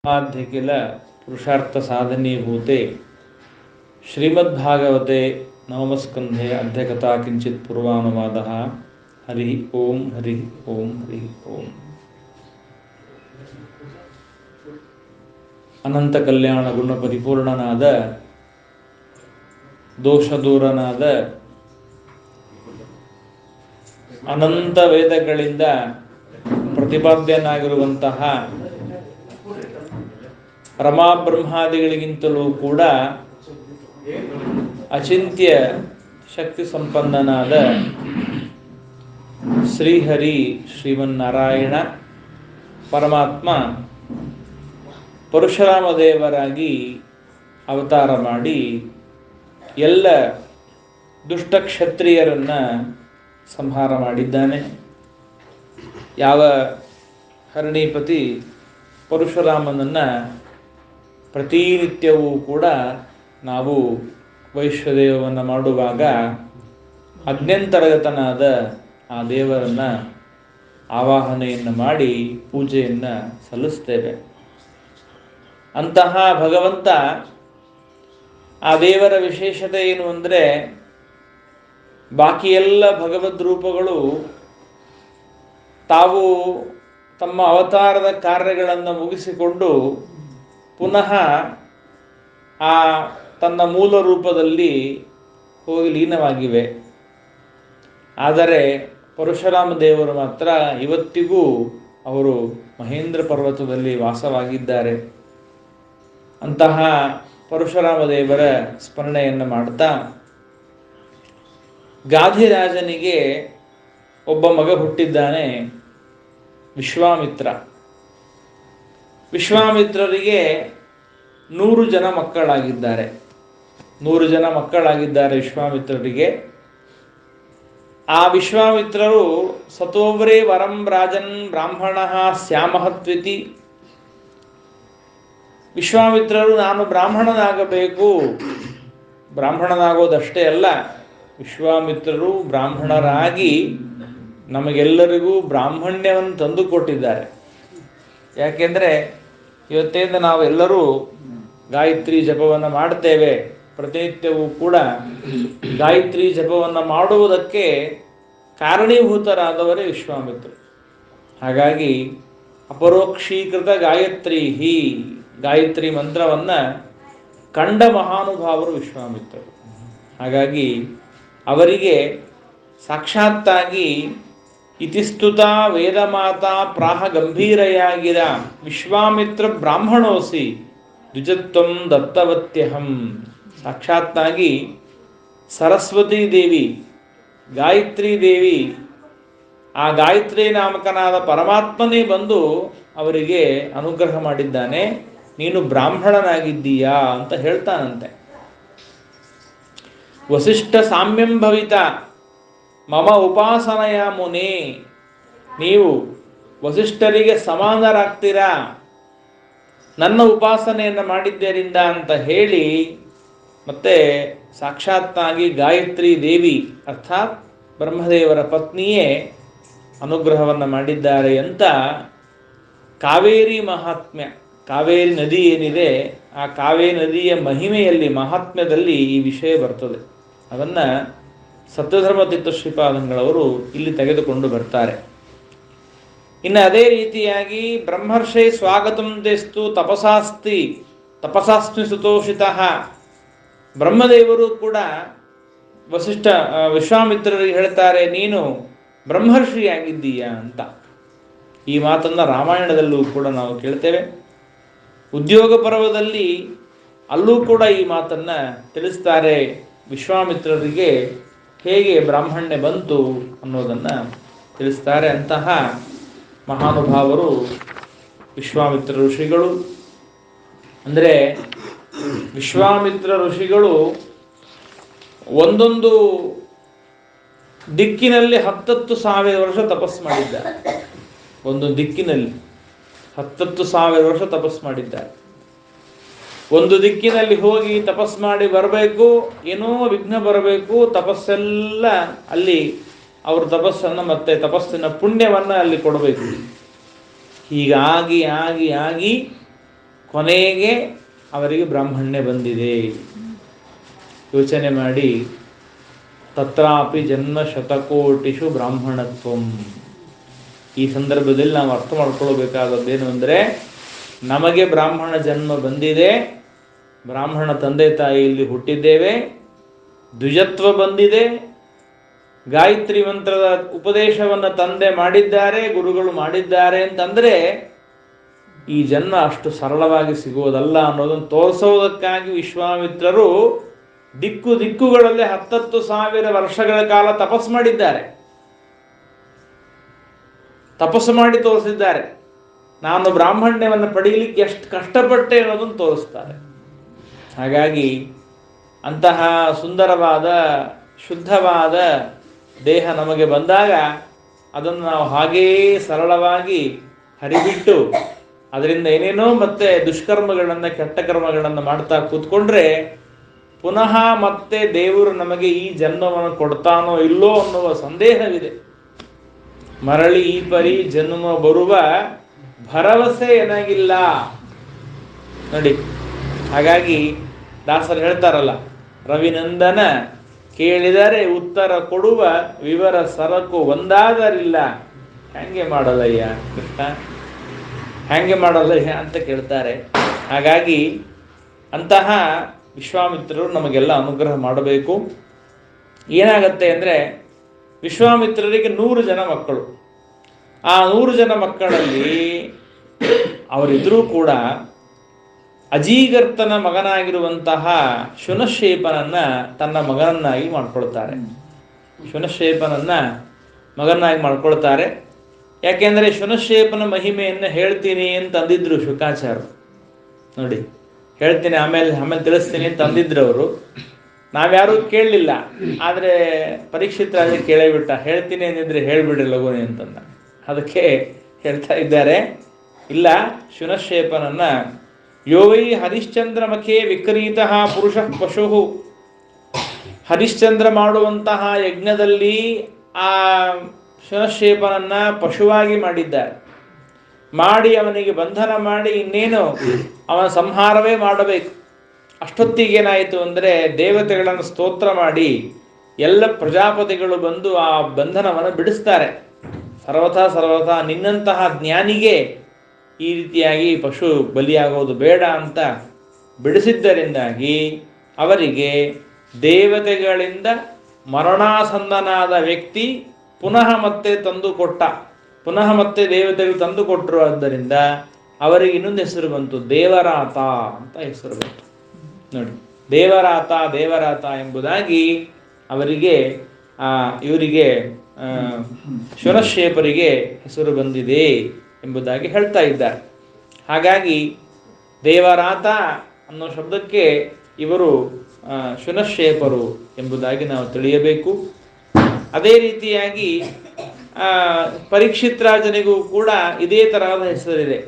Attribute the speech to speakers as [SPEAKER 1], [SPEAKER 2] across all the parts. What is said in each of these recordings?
[SPEAKER 1] आद्य किल पुरुषार्थ साधनीभूते श्रीमद्भागवते नवमस्कन्धे अध्यकथा किंचित् पूर्वानुवादः। हरि ओम हरि ओम हरि ओम। अनंत कल्याण गुण परिपूर्णनाद दोषदूरनाद अनंत ವೇದಗಳಿಂದ ಪ್ರತಿಪಾದ್ಯನಾಗಿರುವಂತಹ ರಮಾ ಬ್ರಹ್ಮಾದಿಗಳಿಗಿಂತಲೂ ಕೂಡ ಅಚಿಂತ್ಯ ಶಕ್ತಿ ಸಂಪನ್ನನಾದ ಶ್ರೀಹರಿ ಶ್ರೀಮನ್ನಾರಾಯಣ ಪರಮಾತ್ಮ ಪರಶುರಾಮ ದೇವರಾಗಿ ಅವತಾರ ಮಾಡಿ ಎಲ್ಲ ದುಷ್ಟ ಕ್ಷತ್ರಿಯರನ್ನು ಸಂಹಾರ ಮಾಡಿದ್ದಾನೆ. ಯಾವ ಹರಣಿಪತಿ ಪರಶುರಾಮನನ್ನು ಪ್ರತಿನಿತ್ಯವೂ ಕೂಡ ನಾವು ವೈಶ್ವದೇವವನ್ನು ಮಾಡುವಾಗ ಅಜ್ಞಂತರ್ಗತನಾದ ಆ ದೇವರನ್ನು ಆವಾಹನೆಯನ್ನು ಮಾಡಿ ಪೂಜೆಯನ್ನು ಸಲ್ಲಿಸ್ತೇವೆ. ಅಂತಹ ಭಗವಂತ ಆ ದೇವರ ವಿಶೇಷತೆ ಏನು ಅಂದರೆ, ಬಾಕಿ ಎಲ್ಲ ಭಗವದ್ ರೂಪಗಳು ತಾವು ತಮ್ಮ ಅವತಾರದ ಕಾರ್ಯಗಳನ್ನು ಮುಗಿಸಿಕೊಂಡು ಪುನಃ ಆ ತನ್ನ ಮೂಲ ರೂಪದಲ್ಲಿ ಹೋಗಿ ಲೀನವಾಗಿವೆ. ಆದರೆ ಪರಶುರಾಮ ದೇವರು ಮಾತ್ರ ಇವತ್ತಿಗೂ ಅವರು ಮಹೇಂದ್ರ ಪರ್ವತದಲ್ಲಿ ವಾಸವಾಗಿದ್ದಾರೆ. ಅಂತಹ ಪರಶುರಾಮ ದೇವರ ಸ್ಮರಣೆಯನ್ನು ಮಾಡ್ತಾ, ಗಾಧಿರಾಜನಿಗೆ ಒಬ್ಬ ಮಗ ಹುಟ್ಟಿದ್ದಾನೆ, ವಿಶ್ವಾಮಿತ್ರ. ವಿಶ್ವಾಮಿತ್ರರಿಗೆ 100 ಜನ ಮಕ್ಕಳಾಗಿದ್ದಾರೆ. 100 ಜನ ಮಕ್ಕಳಾಗಿದ್ದಾರೆ ವಿಶ್ವಾಮಿತ್ರರಿಗೆ. ಆ ವಿಶ್ವಾಮಿತ್ರರು ಸತೋವ್ರೇ ವರಂ ರಾಜನ್ ಬ್ರಾಹ್ಮಣ ಸ್ಯಾಮಹತ್ವಿತಿ. ವಿಶ್ವಾಮಿತ್ರರು ನಾನು ಬ್ರಾಹ್ಮಣನಾಗಬೇಕು, ಬ್ರಾಹ್ಮಣನಾಗೋದಷ್ಟೇ ಅಲ್ಲ, ವಿಶ್ವಾಮಿತ್ರರು ಬ್ರಾಹ್ಮಣರಾಗಿ ನಮಗೆಲ್ಲರಿಗೂ ಬ್ರಾಹ್ಮಣ್ಯವನ್ನು ತಂದುಕೊಟ್ಟಿದ್ದಾರೆ. ಯಾಕೆಂದರೆ ಇವತ್ತಿಂದ ನಾವೆಲ್ಲರೂ ಗಾಯತ್ರಿ ಜಪವನ್ನು ಮಾಡ್ತೇವೆ. ಪ್ರತಿನಿತ್ಯವೂ ಕೂಡ ಗಾಯತ್ರಿ ಜಪವನ್ನು ಮಾಡುವುದಕ್ಕೆ ಕಾರಣೀಭೂತರಾದವರೇ ವಿಶ್ವಾಮಿತ್ರರು. ಹಾಗಾಗಿ ಅಪರೋಕ್ಷೀಕೃತ ಗಾಯತ್ರಿ ಮಂತ್ರವನ್ನು ಕಂಡ ಮಹಾನುಭಾವರು ವಿಶ್ವಾಮಿತ್ರರು. ಹಾಗಾಗಿ ಅವರಿಗೆ ಸಾಕ್ಷಾತ್ತಾಗಿ ಇತಿಸ್ತುತ ವೇದಮಾತಾ ಪ್ರಾಹ ಗಂಭೀರಯಾಗಿರ ವಿಶ್ವಾಮಿತ್ರ ಬ್ರಾಹ್ಮಣೋಸಿ ದ್ವಿಜತ್ವಂ ದತ್ತವತ್ಯಹಂ. ಸಾಕ್ಷಾತ್ತಾಗಿ ಸರಸ್ವತೀ ದೇವಿ, ಗಾಯತ್ರಿ ದೇವಿ, ಆ ಗಾಯತ್ರಿ ನಾಮಕನಾದ ಪರಮಾತ್ಮನೇ ಬಂದು ಅವರಿಗೆ ಅನುಗ್ರಹ ಮಾಡಿದ್ದಾನೆ, ನೀನು ಬ್ರಾಹ್ಮಣನಾಗಿದ್ದೀಯಾ ಅಂತ ಹೇಳ್ತಾನಂತೆ. ವಸಿಷ್ಠ ಸಾಮ್ಯಂ ಭವಿತ ಮಮ ಉಪಾಸನೆಯ ಮುನಿ. ನೀವು ವಸಿಷ್ಠರಿಗೆ ಸಮಾನರಾಗ್ತೀರಾ ನನ್ನ ಉಪಾಸನೆಯನ್ನು ಮಾಡಿದ್ದರಿಂದ ಅಂತ ಹೇಳಿ, ಮತ್ತೆ ಸಾಕ್ಷಾತ್ತಾಗಿ ಗಾಯತ್ರಿ ದೇವಿ ಅರ್ಥಾತ್ ಬ್ರಹ್ಮದೇವರ ಪತ್ನಿಯೇ ಅನುಗ್ರಹವನ್ನು ಮಾಡಿದ್ದಾರೆ ಅಂತ ಕಾವೇರಿ ಮಹಾತ್ಮ್ಯ, ಕಾವೇರಿ ನದಿ ಏನಿದೆ ಆ ಕಾವೇರಿ ನದಿಯ ಮಹಿಮೆಯಲ್ಲಿ, ಮಹಾತ್ಮ್ಯದಲ್ಲಿ ಈ ವಿಷಯ ಬರ್ತದೆ. ಅದನ್ನು ಸತ್ಯಧರ್ಮತೀರ್ಥ ಶ್ರೀಪಾದಂಗಳವರು ಇಲ್ಲಿ ತೆಗೆದುಕೊಂಡು ಬರ್ತಾರೆ. ಇನ್ನು ಅದೇ ರೀತಿಯಾಗಿ ಬ್ರಹ್ಮರ್ಷೈ ಸ್ವಾಗತಂ ದೇಸ್ತು ತಪಸಾಸ್ಮಿ ಸುತೋಷಿತಃ. ಬ್ರಹ್ಮದೇವರು ಕೂಡ ವಿಶ್ವಾಮಿತ್ರರಿಗೆ ಹೇಳ್ತಾರೆ, ನೀನು ಬ್ರಹ್ಮರ್ಷಿಯಾಗಿದ್ದೀಯಾ ಅಂತ. ಈ ಮಾತನ್ನು ರಾಮಾಯಣದಲ್ಲೂ ಕೂಡ ನಾವು ಕೇಳ್ತೇವೆ. ಉದ್ಯೋಗ ಪರ್ವದಲ್ಲಿ ಅಲ್ಲೂ ಕೂಡ ಈ ಮಾತನ್ನು ತಿಳಿಸ್ತಾರೆ. ವಿಶ್ವಾಮಿತ್ರರಿಗೆ ಹೇಗೆ ಬ್ರಾಹ್ಮಣ್ಯ ಬಂತು ಅನ್ನೋದನ್ನು ತಿಳಿಸ್ತಾರೆ. ಅಂತಹ ಮಹಾನುಭಾವರು ವಿಶ್ವಾಮಿತ್ರ ಋಷಿಗಳು. ಅಂದರೆ ವಿಶ್ವಾಮಿತ್ರ ಋಷಿಗಳು ಒಂದೊಂದು ದಿಕ್ಕಿನಲ್ಲಿ 10,000 ವರ್ಷ ತಪಸ್ಸು ಮಾಡಿದ್ದಾರೆ. ಒಂದು ದಿಕ್ಕಿನಲ್ಲಿ 10,000 ವರ್ಷ ತಪಸ್ಸು ಮಾಡಿದ್ದಾರೆ. ಒಂದು ದಿಕ್ಕಿನಲ್ಲಿ ಹೋಗಿ ತಪಸ್ಸು ಮಾಡಿ ಬರಬೇಕು, ಏನೋ ವಿಘ್ನ ಬರಬೇಕು, ತಪಸ್ಸೆಲ್ಲ ಅಲ್ಲಿ ಅವ್ರ ತಪಸ್ಸನ್ನು ಮತ್ತೆ ತಪಸ್ಸಿನ ಪುಣ್ಯವನ್ನು ಅಲ್ಲಿ ಕೊಡಬೇಕು. ಹೀಗಾಗಿ ಆಗಿ ಆಗಿ ಕೊನೆಗೆ ಅವರಿಗೆ ಬ್ರಾಹ್ಮಣ್ಯ ಬಂದಿದೆ. ಯೋಚನೆ ಮಾಡಿ, ತತ್ರಾಪಿ ಜನ್ಮ ಶತಕೋಟಿಷು ಬ್ರಾಹ್ಮಣತ್ವಂ. ಈ ಸಂದರ್ಭದಲ್ಲಿ ನಾವು ಅರ್ಥ ಮಾಡ್ಕೊಳ್ಬೇಕಾದದ್ದೇನು ಅಂದರೆ, ನಮಗೆ ಬ್ರಾಹ್ಮಣ ಜನ್ಮ ಬಂದಿದೆ, ಬ್ರಾಹ್ಮಣ ತಂದೆ ತಾಯಿಯಲ್ಲಿ ಹುಟ್ಟಿದ್ದೇವೆ, ದ್ವಿಜತ್ವ ಬಂದಿದೆ, ಗಾಯತ್ರಿ ಮಂತ್ರದ ಉಪದೇಶವನ್ನು ತಂದೆ ಮಾಡಿದ್ದಾರೆ, ಗುರುಗಳು ಮಾಡಿದ್ದಾರೆ ಅಂತಂದರೆ ಈ ಜನ್ಮ ಅಷ್ಟು ಸರಳವಾಗಿ ಸಿಗುವುದಲ್ಲ ಅನ್ನೋದನ್ನು ತೋರಿಸೋದಕ್ಕಾಗಿ ವಿಶ್ವಾಮಿತ್ರರು ದಿಕ್ಕುಗಳಲ್ಲಿ 10,000 ವರ್ಷಗಳ ಕಾಲ ತಪಸ್ಸು ಮಾಡಿದ್ದಾರೆ. ತಪಸ್ಸು ಮಾಡಿ ತೋರಿಸಿದ್ದಾರೆ. ನಾನು ಬ್ರಾಹ್ಮಣ್ಯವನ್ನು ಪಡೆಯಲಿಕ್ಕೆ ಎಷ್ಟು ಕಷ್ಟಪಟ್ಟೆ ಅನ್ನೋದನ್ನು ತೋರಿಸ್ತಾರೆ. ಹಾಗಾಗಿ ಅಂತಹ ಸುಂದರವಾದ ಶುದ್ಧವಾದ ದೇಹ ನಮಗೆ ಬಂದಾಗ ಅದನ್ನು ನಾವು ಹಾಗೆಯೇ ಸರಳವಾಗಿ ಹರಿಬಿಟ್ಟು ಅದರಿಂದ ಏನೇನೋ ಮತ್ತೆ ದುಷ್ಕರ್ಮಗಳನ್ನು ಕೆಟ್ಟ ಕರ್ಮಗಳನ್ನು ಮಾಡ್ತಾ ಕೂತ್ಕೊಂಡ್ರೆ ಪುನಃ ಮತ್ತೆ ದೇವರು ನಮಗೆ ಈ ಜನ್ಮವನ್ನು ಕೊಡ್ತಾನೋ ಇಲ್ಲೋ ಅನ್ನುವ ಸಂದೇಹವಿದೆ. ಮರಳಿ ಈ ಪರಿ ಜನ್ಮ ಬರುವ ಭರವಸೆ ಏನಾಗಿಲ್ಲ ನೋಡಿ. ಹಾಗಾಗಿ ದಾಸರು ಹೇಳ್ತಾರಲ್ಲ, ರವಿನಂದನ ಕೇಳಿದರೆ ಉತ್ತರ ಕೊಡುವ ವಿವರ ಸರಕು ಒಂದಾದರಿಲ್ಲ. ಹೆಂಗೆ ಮಾಡಲಯ್ಯ ಕೃಷ್ಣ, ಹೆಂಗೆ ಮಾಡಲಯ್ಯ ಅಂತ ಕೇಳ್ತಾರೆ. ಹಾಗಾಗಿ ಅಂತಹ ವಿಶ್ವಾಮಿತ್ರರು ನಮಗೆಲ್ಲ ಅನುಗ್ರಹ ಮಾಡಬೇಕು. ಏನಾಗತ್ತೆ ಅಂದರೆ, ವಿಶ್ವಾಮಿತ್ರರಿಗೆ 100 ಜನ ಮಕ್ಕಳು. ಆ 100 ಜನ ಮಕ್ಕಳಲ್ಲಿ ಅವರಿದ್ರೂ ಕೂಡ ಅಜೀಗರ್ತನ ಮಗನಾಗಿರುವಂತಹ ಶುನಶೇಪನನ್ನ ತನ್ನ ಮಗನನ್ನಾಗಿ ಮಾಡ್ಕೊಳ್ತಾರೆ. ಶುನಶೇಪನನ್ನ ಮಗನಾಗಿ ಮಾಡ್ಕೊಳ್ತಾರೆ. ಯಾಕೆಂದರೆ ಶುನಶೇಪನ ಮಹಿಮೆಯನ್ನು ಹೇಳ್ತೀನಿ ಅಂತ ಅಂದಿದ್ರು ಶುಕಾಚಾರ್ಯರು. ನೋಡಿ, ಹೇಳ್ತೀನಿ ಆಮೇಲೆ ತಿಳಿಸ್ತೀನಿ ಅಂತ ಅಂದಿದ್ರು ಅವರು. ನಾವ್ಯಾರೂ ಕೇಳಲಿಲ್ಲ. ಆದರೆ ಪರೀಕ್ಷಿತ್ ರಾಜ ಕೇಳೇ ಬಿಟ್ಟ, ಹೇಳ್ತೀನಿ ಅಂದಿದ್ರೆ ಹೇಳ್ಬಿಡ್ರಿ ಲಘುನಿ ಅಂತಂದ. ಅದಕ್ಕೆ ಹೇಳ್ತಾ ಇದ್ದಾರೆ, ಇಲ್ಲ, ಶುನಶೇಪನನ್ನ ಯೋವೈ ಹರಿಶ್ಚಂದ್ರ ಮಖೇ ವಿಕ್ರೀತಃ ಪುರುಷ ಪಶು. ಹರಿಶ್ಚಂದ್ರ ಮಾಡುವಂತಹ ಯಜ್ಞದಲ್ಲಿ ಆ ಶುನಶೇಪನನ್ನ ಪಶುವಾಗಿ ಮಾಡಿದ್ದಾರೆ. ಮಾಡಿ ಅವನಿಗೆ ಬಂಧನ ಮಾಡಿ ಇನ್ನೇನು ಅವನ ಸಂಹಾರವೇ ಮಾಡಬೇಕು. ಅಷ್ಟೊತ್ತಿಗೇನಾಯಿತು ಅಂದರೆ, ದೇವತೆಗಳನ್ನು ಸ್ತೋತ್ರ ಮಾಡಿ ಎಲ್ಲ ಪ್ರಜಾಪತಿಗಳು ಬಂದು ಆ ಬಂಧನವನ್ನು ಬಿಡಿಸ್ತಾರೆ. ಸರ್ವಥಾ ನಿನ್ನಂತಹ ಜ್ಞಾನಿಗೆ ಈ ರೀತಿಯಾಗಿ ಪಶು ಬಲಿಯಾಗೋದು ಬೇಡ ಅಂತ ಬಿಡಿಸಿದ್ದರಿಂದಾಗಿ ಅವರಿಗೆ ದೇವತೆಗಳಿಂದ ಮರಣಾಸನ್ನನಾದ ವ್ಯಕ್ತಿ ಪುನಃ ಮತ್ತೆ ದೇವತೆಗಳು ತಂದು ಕೊಟ್ಟರು. ಆದ್ದರಿಂದ ಅವರಿಗೆ ಇನ್ನೊಂದು ಹೆಸರು ಬಂತು, ದೇವರಾತ ಅಂತ ಹೆಸರು ಬಂತು. ನೋಡಿ, ದೇವರಾತ ಎಂಬುದಾಗಿ ಅವರಿಗೆ ಇವರಿಗೆ ಶುನಶೇಪರಿಗೆ ಹೆಸರು ಬಂದಿದೆ ಎಂಬುದಾಗಿ ಹೇಳ್ತಾ ಇದ್ದಾರೆ. ಹಾಗಾಗಿ ದೇವರಾತ ಅನ್ನೋ ಶಬ್ದಕ್ಕೆ ಇವರು ಶುನಶೇಪರು ಎಂಬುದಾಗಿ ನಾವು ತಿಳಿಯಬೇಕು. ಅದೇ ರೀತಿಯಾಗಿ ಪರೀಕ್ಷಿತ್ ರಾಜನಿಗೂ ಕೂಡ ಇದೇ ತರಹದ ಹೆಸರಿದೆ,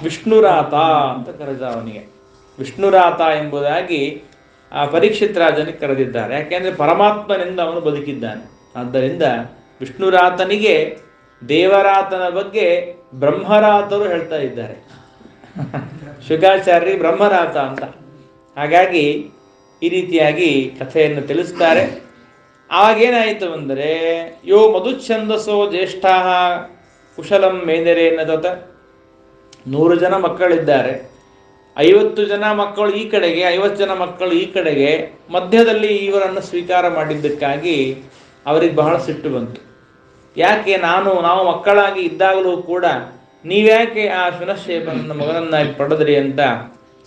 [SPEAKER 1] ವಿಷ್ಣುರಾತ ಅಂತ ಕರೆದ ಅವನಿಗೆ. ವಿಷ್ಣುರಾತ ಎಂಬುದಾಗಿ ಪರೀಕ್ಷಿತ್ ರಾಜನಿಗೆ ಕರೆದಿದ್ದಾರೆ. ಯಾಕೆಂದರೆ ಪರಮಾತ್ಮನಿಂದ ಅವನು ಬದುಕಿದ್ದಾನೆ. ಆದ್ದರಿಂದ ವಿಷ್ಣುರಾತನಿಗೆ ದೇವರಾತನ ಬಗ್ಗೆ ಬ್ರಹ್ಮರಾತರು ಹೇಳ್ತಾ ಇದ್ದಾರೆ. ಶುಕಾಚಾರ್ಯ ಬ್ರಹ್ಮರಾತ ಅಂತ. ಹಾಗಾಗಿ ಈ ರೀತಿಯಾಗಿ ಕಥೆಯನ್ನು ತಿಳಿಸ್ತಾರೆ. ಆವಾಗೇನಾಯಿತು ಅಂದರೆ, ಯೋ ಮಧುಚ್ಛಂದಸೋ ಜ್ಯೇಷ್ಠಾ ಕುಶಲಂ ಮೇನೆರೇನ ತತ. 100 ಜನ ಮಕ್ಕಳಿದ್ದಾರೆ. 50 ಜನ ಮಕ್ಕಳು ಈ ಕಡೆಗೆ, 50 ಜನ ಮಕ್ಕಳು ಈ ಕಡೆಗೆ. ಮಧ್ಯದಲ್ಲಿ ಇವರನ್ನು ಸ್ವೀಕಾರ ಮಾಡಿದ್ದಕ್ಕಾಗಿ ಅವರಿಗೆ ಬಹಳ ಸಿಟ್ಟು ಬಂತು. ಯಾಕೆ ನಾವು ಮಕ್ಕಳಾಗಿ ಇದ್ದಾಗಲೂ ಕೂಡ ನೀವ್ಯಾಕೆ ಆ ಶುನಶೇಪನನ್ನ ಮಗನನ್ನಾಗಿ ಪಡೆದ್ರಿ ಅಂತ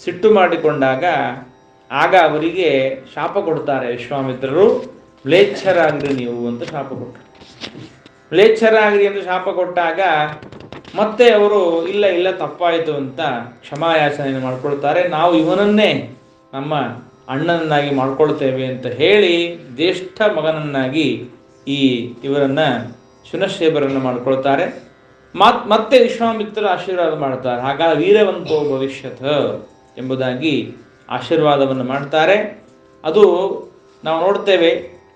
[SPEAKER 1] ಸಿಟ್ಟು ಮಾಡಿಕೊಂಡಾಗ ಆಗ ಅವರಿಗೆ ಶಾಪ ಕೊಡ್ತಾರೆ ವಿಶ್ವಾಮಿತ್ರರು. ಮ್ಲೇಚ್ಛರಾಗ್ರಿ ನೀವು ಅಂತ ಶಾಪ ಕೊಟ್ಟರು. ಮ್ಲೇಚ್ಛರಾಗ್ರಿ ಅಂತ ಶಾಪ ಕೊಟ್ಟಾಗ ಮತ್ತೆ ಅವರು ಇಲ್ಲ ತಪ್ಪಾಯಿತು ಅಂತ ಕ್ಷಮಾಯಾಚನೆಯನ್ನು ಮಾಡ್ಕೊಳ್ತಾರೆ. ನಾವು ಇವನನ್ನೇ ನಮ್ಮ ಅಣ್ಣನನ್ನಾಗಿ ಮಾಡ್ಕೊಳ್ತೇವೆ ಅಂತ ಹೇಳಿ ಜ್ಯೇಷ್ಠ ಮಗನನ್ನಾಗಿ ಇವರನ್ನ ಶುನಶೇಪರನ್ನು ಮಾಡ್ಕೊಳ್ತಾರೆ. ಮತ್ತೆ ವಿಶ್ವಾಮಿತ್ರರು ಆಶೀರ್ವಾದ ಮಾಡ್ತಾರೆ. ಹಾಗಾಗಿ ವೀರವಂತೋ ಭವಿಷ್ಯತ್ ಎಂಬುದಾಗಿ ಆಶೀರ್ವಾದವನ್ನು ಮಾಡ್ತಾರೆ. ಅದು ನಾವು ನೋಡ್ತೇವೆ.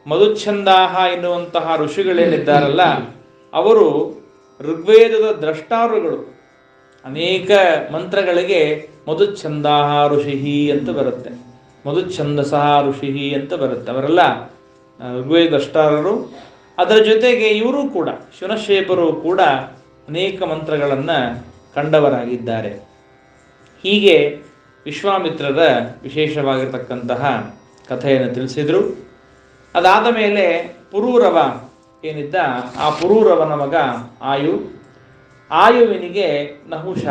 [SPEAKER 1] ಮಧುಚ್ಛಂದಾಹ ಎನ್ನುವಂತಹ ಋಷಿಗಳೇನಿದ್ದಾರಲ್ಲ, ಅವರು ಋಗ್ವೇದದ ದ್ರಷ್ಟಾರುಗಳು. ಅನೇಕ ಮಂತ್ರಗಳಿಗೆ ಮಧುಚ್ಛಂದಃ ಋಷಿ ಅಂತ ಬರುತ್ತೆ, ಮಧುಚ್ಛಂದಸಃ ಋಷಿ ಅಂತ ಬರುತ್ತೆ. ಅವರೆಲ್ಲ ಋಗ್ವೇದಷ್ಟಾರರು. ಅದರ ಜೊತೆಗೆ ಇವರು ಕೂಡ ಶಿವನಶೇಪರು ಕೂಡ ಅನೇಕ ಮಂತ್ರಗಳನ್ನು ಕಂಡವರಾಗಿದ್ದಾರೆ. ಹೀಗೆ ವಿಶ್ವಾಮಿತ್ರರ ವಿಶೇಷವಾಗಿರ್ತಕ್ಕಂತಹ ಕಥೆಯನ್ನು ತಿಳಿಸಿದರು. ಅದಾದ ಮೇಲೆ ಪುರೂರವ ಏನಿದ್ದ, ಆ ಪುರೂರವನ ಮಗ ಆಯು. ಆಯುವಿನಿಗೆ ನಹುಷ,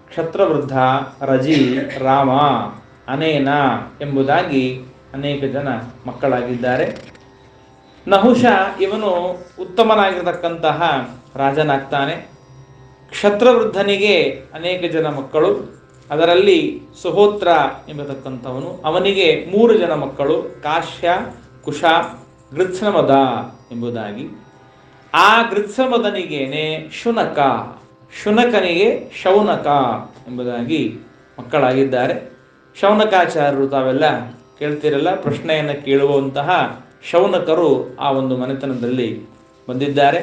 [SPEAKER 1] ಕ್ಷತ್ರವೃದ್ಧ, ರಜಿ, ರಾಮ, ಅನೇನ ಎಂಬುದಾಗಿ ಅನೇಕ ಜನ ಮಕ್ಕಳಾಗಿದ್ದಾರೆ. ನಹುಷ ಇವನು ಉತ್ತಮನಾಗಿರತಕ್ಕಂತಹ ರಾಜನಾಗ್ತಾನೆ. ಕ್ಷತ್ರವೃದ್ಧನಿಗೆ ಅನೇಕ ಜನ ಮಕ್ಕಳು, ಅದರಲ್ಲಿ ಸುಹೋತ್ರ ಎಂಬತಕ್ಕಂಥವನು, ಅವನಿಗೆ 3 ಜನ ಮಕ್ಕಳು, ಕಾಶ್ಯ, ಕುಶ, ಗೃತ್ಸಮದ ಎಂಬುದಾಗಿ. ಆ ಗೃತ್ಸಮದನಿಗೇನೆ ಶುನಕ, ಶುನಕನಿಗೆ ಶೌನಕ ಎಂಬುದಾಗಿ ಮಕ್ಕಳಾಗಿದ್ದಾರೆ. ಶೌನಕಾಚಾರ್ಯರು ತಾವೆಲ್ಲ ಕೇಳ್ತಿರಲ್ಲ, ಪ್ರಶ್ನೆಯನ್ನು ಕೇಳುವಂತಹ ಶೌನಕರು ಆ ಒಂದು ಮನೆತನದಲ್ಲಿ ಬಂದಿದ್ದಾರೆ.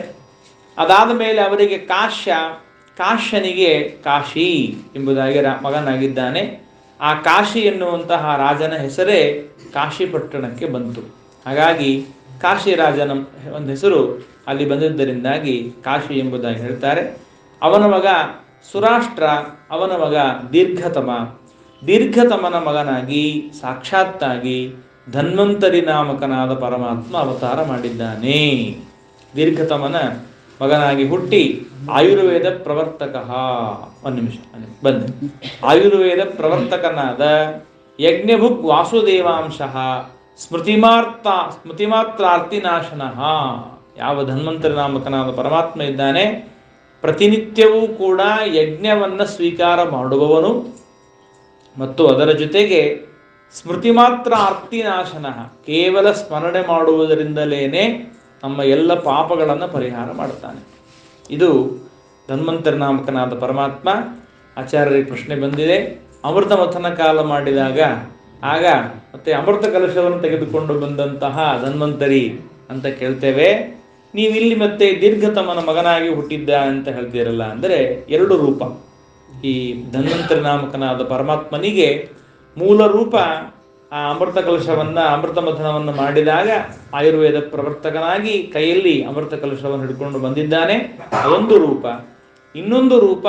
[SPEAKER 1] ಅದಾದ ಮೇಲೆ ಅವರಿಗೆ ಕಾಶ್ಯ, ಕಾಶ್ಯನಿಗೆ ಕಾಶಿ ಎಂಬುದಾಗಿ ಮಗನಾಗಿದ್ದಾನೆ. ಆ ಕಾಶಿ ಎನ್ನುವಂತಹ ರಾಜನ ಹೆಸರೇ ಕಾಶಿ ಪಟ್ಟಣಕ್ಕೆ ಬಂತು. ಹಾಗಾಗಿ ಕಾಶಿ ರಾಜನ ಒಂದು ಹೆಸರು ಅಲ್ಲಿ ಬಂದಿದ್ದರಿಂದಾಗಿ ಕಾಶಿ ಎಂಬುದಾಗಿ ಹೇಳ್ತಾರೆ. ಅವನ ಮಗ ಸುರಾಷ್ಟ್ರ, ಅವನ ಮಗ ದೀರ್ಘತಮ. ದೀರ್ಘತಮನ ಮಗನಾಗಿ ಸಾಕ್ಷಾತ್ತಾಗಿ ಧನ್ವಂತರಿ ನಾಮಕನಾದ ಪರಮಾತ್ಮ ಅವತಾರ ಮಾಡಿದ್ದಾನೆ. ದೀರ್ಘತಮನ ಮಗನಾಗಿ ಹುಟ್ಟಿ ಆಯುರ್ವೇದ ಪ್ರವರ್ತಕ, ಒಂದು ನಿಮಿಷ ಬಂದೆ, ಆಯುರ್ವೇದ ಪ್ರವರ್ತಕನಾದ ಯಜ್ಞಭುಗ್ ವಾಸುದೇವಾಂಶಃ ಸ್ಮೃತಿಮಾತ್ರಾರ್ತಿನಾಶನಃ. ಯಾವ ಧನ್ವಂತರಿ ನಾಮಕನಾದ ಪರಮಾತ್ಮ ಇದ್ದಾನೆ, ಪ್ರತಿನಿತ್ಯವೂ ಕೂಡ ಯಜ್ಞವನ್ನು ಸ್ವೀಕಾರ ಮಾಡುವವನು ಮತ್ತು ಅದರ ಜೊತೆಗೆ ಸ್ಮೃತಿ ಮಾತ್ರ ಅರ್ತಿನಾಶನ, ಕೇವಲ ಸ್ಮರಣೆ ಮಾಡುವುದರಿಂದಲೇನೆ ನಮ್ಮ ಎಲ್ಲ ಪಾಪಗಳನ್ನು ಪರಿಹಾರ ಮಾಡ್ತಾನೆ. ಇದು ಧನ್ವಂತರಿ ನಾಮಕನಾದ ಪರಮಾತ್ಮ. ಆಚಾರ್ಯರಿಗೆ ಪ್ರಶ್ನೆ ಬಂದಿದೆ, ಅಮೃತ ಮಥನ ಕಾಲ ಮಾಡಿದಾಗ ಆಗ ಮತ್ತೆ ಅಮೃತ ಕಲಶವನ್ನು ತೆಗೆದುಕೊಂಡು ಬಂದಂತಹ ಧನ್ವಂತರಿ ಅಂತ ಕೇಳ್ತೇವೆ. ನೀವಿಲ್ಲಿ ಮತ್ತೆ ದೀರ್ಘತಮನ ಮಗನಾಗಿ ಹುಟ್ಟಿದ್ದ ಅಂತ ಹೇಳ್ತೀರಲ್ಲ, ಅಂದರೆ 2 ರೂಪ. ಈ ಧನ್ವಂತರಿ ನಾಮಕನಾದ ಪರಮಾತ್ಮನಿಗೆ ಮೂಲ ರೂಪ ಆ ಅಮೃತ ಕಲಶವನ್ನ, ಅಮೃತ ಮಥನವನ್ನು ಮಾಡಿದಾಗ ಆಯುರ್ವೇದ ಪ್ರವರ್ತಕನಾಗಿ ಕೈಯಲ್ಲಿ ಅಮೃತ ಕಲಶವನ್ನು ಹಿಡ್ಕೊಂಡು ಬಂದಿದ್ದಾನೆ, ಅದೊಂದು ರೂಪ. ಇನ್ನೊಂದು ರೂಪ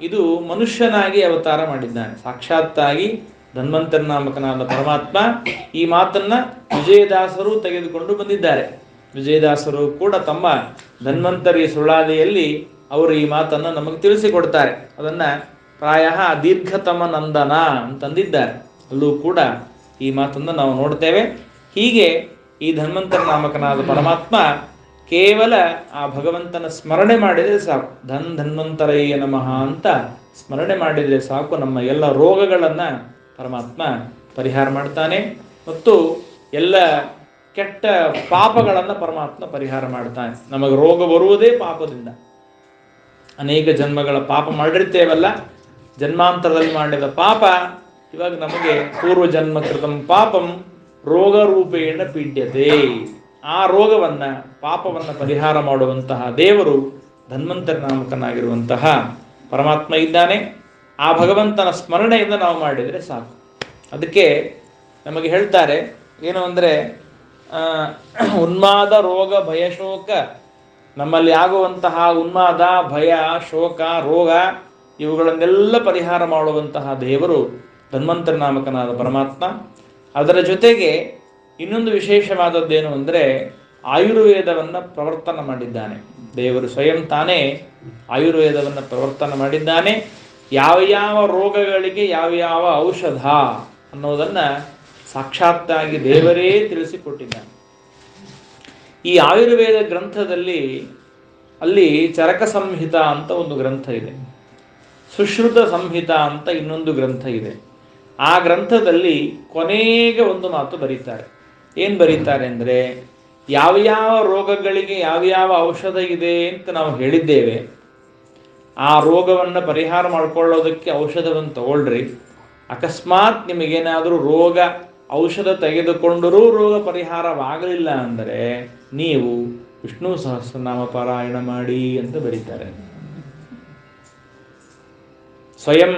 [SPEAKER 1] ಇದು ಮನುಷ್ಯನಾಗಿ ಅವತಾರ ಮಾಡಿದ್ದಾನೆ, ಸಾಕ್ಷಾತ್ತಾಗಿ ಧನ್ವಂತರಿ ನಾಮಕನಾದ ಪರಮಾತ್ಮ. ಈ ಮಾತನ್ನ ವಿಜಯದಾಸರು ತೆಗೆದುಕೊಂಡು ಬಂದಿದ್ದಾರೆ. ವಿಜಯದಾಸರು ಕೂಡ ತಮ್ಮ ಧನ್ವಂತರಿ ಸುಳಾದಿಯಲ್ಲಿ ಅವರು ಈ ಮಾತನ್ನು ನಮಗೆ ತಿಳಿಸಿಕೊಡ್ತಾರೆ. ಅದನ್ನ ಪ್ರಾಯ ದೀರ್ಘತಮ ನಂದನ ಅಂತಂದಿದ್ದಾರೆ. ಅಲ್ಲೂ ಕೂಡ ಈ ಮಾತನ್ನು ನಾವು ನೋಡ್ತೇವೆ. ಹೀಗೆ ಈ ಧನ್ವಂತರಿ ನಾಮಕನಾದ ಪರಮಾತ್ಮ ಕೇವಲ ಆ ಭಗವಂತನ ಸ್ಮರಣೆ ಮಾಡಿದರೆ ಸಾಕು, ಧನ್ವಂತರಯ್ಯ ನಮಃ ಅಂತ ಸ್ಮರಣೆ ಮಾಡಿದರೆ ಸಾಕು, ನಮ್ಮ ಎಲ್ಲ ರೋಗಗಳನ್ನು ಪರಮಾತ್ಮ ಪರಿಹಾರ ಮಾಡ್ತಾನೆ ಮತ್ತು ಎಲ್ಲ ಕೆಟ್ಟ ಪಾಪಗಳನ್ನು ಪರಮಾತ್ಮ ಪರಿಹಾರ ಮಾಡ್ತಾನೆ. ನಮಗೆ ರೋಗ ಬರುವುದೇ ಪಾಪದಿಂದ. ಅನೇಕ ಜನ್ಮಗಳ ಪಾಪ ಮಾಡಿರ್ತೇವಲ್ಲ, ಜನ್ಮಾಂತರದಲ್ಲಿ ಮಾಡಿದ ಪಾಪ ಇವಾಗ ನಮಗೆ ಪೂರ್ವ ಜನ್ಮ ಕೃತಂ ಪಾಪಂ ರೋಗ ರೂಪೇಣ ಪೀಡ್ಯತೆ. ಆ ರೋಗವನ್ನ, ಪಾಪವನ್ನ ಪರಿಹಾರ ಮಾಡುವಂತಹ ದೇವರು ಧನ್ವಂತರಿ ನಾಮಕನಾಗಿರುವಂತಹ ಪರಮಾತ್ಮ ಇದ್ದಾನೆ. ಆ ಭಗವಂತನ ಸ್ಮರಣೆಯಿಂದ ನಾವು ಮಾಡಿದರೆ ಸಾಕು. ಅದಕ್ಕೆ ನಮಗೆ ಹೇಳ್ತಾರೆ ಏನು ಅಂದರೆ, ಉನ್ಮಾದ, ರೋಗ, ಭಯ, ಶೋಕ, ನಮ್ಮಲ್ಲಿ ಆಗುವಂತಹ ಉನ್ಮಾದ, ಭಯ, ಶೋಕ, ರೋಗ ಇವುಗಳನ್ನೆಲ್ಲ ಪರಿಹಾರ ಮಾಡುವಂತಹ ದೇವರು ಧನ್ವಂತರಿ ನಾಮಕನಾದ ಪರಮಾತ್ಮ. ಅದರ ಜೊತೆಗೆ ಇನ್ನೊಂದು ವಿಶೇಷವಾದದ್ದೇನು ಅಂದರೆ, ಆಯುರ್ವೇದವನ್ನು ಪ್ರವರ್ತನ ಮಾಡಿದ್ದಾನೆ ದೇವರು. ಸ್ವಯಂ ತಾನೇ ಆಯುರ್ವೇದವನ್ನು ಪ್ರವರ್ತನ ಮಾಡಿದ್ದಾನೆ. ಯಾವ ಯಾವ ರೋಗಗಳಿಗೆ ಯಾವ ಯಾವ ಔಷಧ ಅನ್ನೋದನ್ನು ಸಾಕ್ಷಾತ್ತಾಗಿ ದೇವರೇ ತಿಳಿಸಿಕೊಟ್ಟಿದ್ದಾನೆ. ಈ ಆಯುರ್ವೇದ ಗ್ರಂಥದಲ್ಲಿ ಅಲ್ಲಿ ಚರಕ ಸಂಹಿತ ಅಂತ ಒಂದು ಗ್ರಂಥ ಇದೆ, ಸುಶ್ರುತ ಸಂಹಿತ ಅಂತ ಇನ್ನೊಂದು ಗ್ರಂಥ ಇದೆ. ಆ ಗ್ರಂಥದಲ್ಲಿ ಕೊನೆಗೆ ಒಂದು ಮಾತು ಬರೀತಾರೆ. ಏನು ಬರೀತಾರೆ ಅಂದರೆ, ಯಾವ ಯಾವ ರೋಗಗಳಿಗೆ ಯಾವ ಯಾವ ಔಷಧ ಇದೆ ಅಂತ ನಾವು ಹೇಳಿದ್ದೇವೆ, ಆ ರೋಗವನ್ನು ಪರಿಹಾರ ಮಾಡಿಕೊಳ್ಳೋದಕ್ಕೆ ಔಷಧವನ್ನು ತಗೊಳ್ರಿ. ಅಕಸ್ಮಾತ್ ನಿಮಗೇನಾದರೂ ರೋಗ ಔಷಧ ತೆಗೆದುಕೊಂಡರೂ ರೋಗ ಪರಿಹಾರವಾಗಲಿಲ್ಲ ಅಂದರೆ ನೀವು ವಿಷ್ಣು ಸಹಸ್ರನಾಮ ಪಾರಾಯಣ ಮಾಡಿ ಅಂತ ಬರೀತಾರೆ. ಸ್ವಯಂ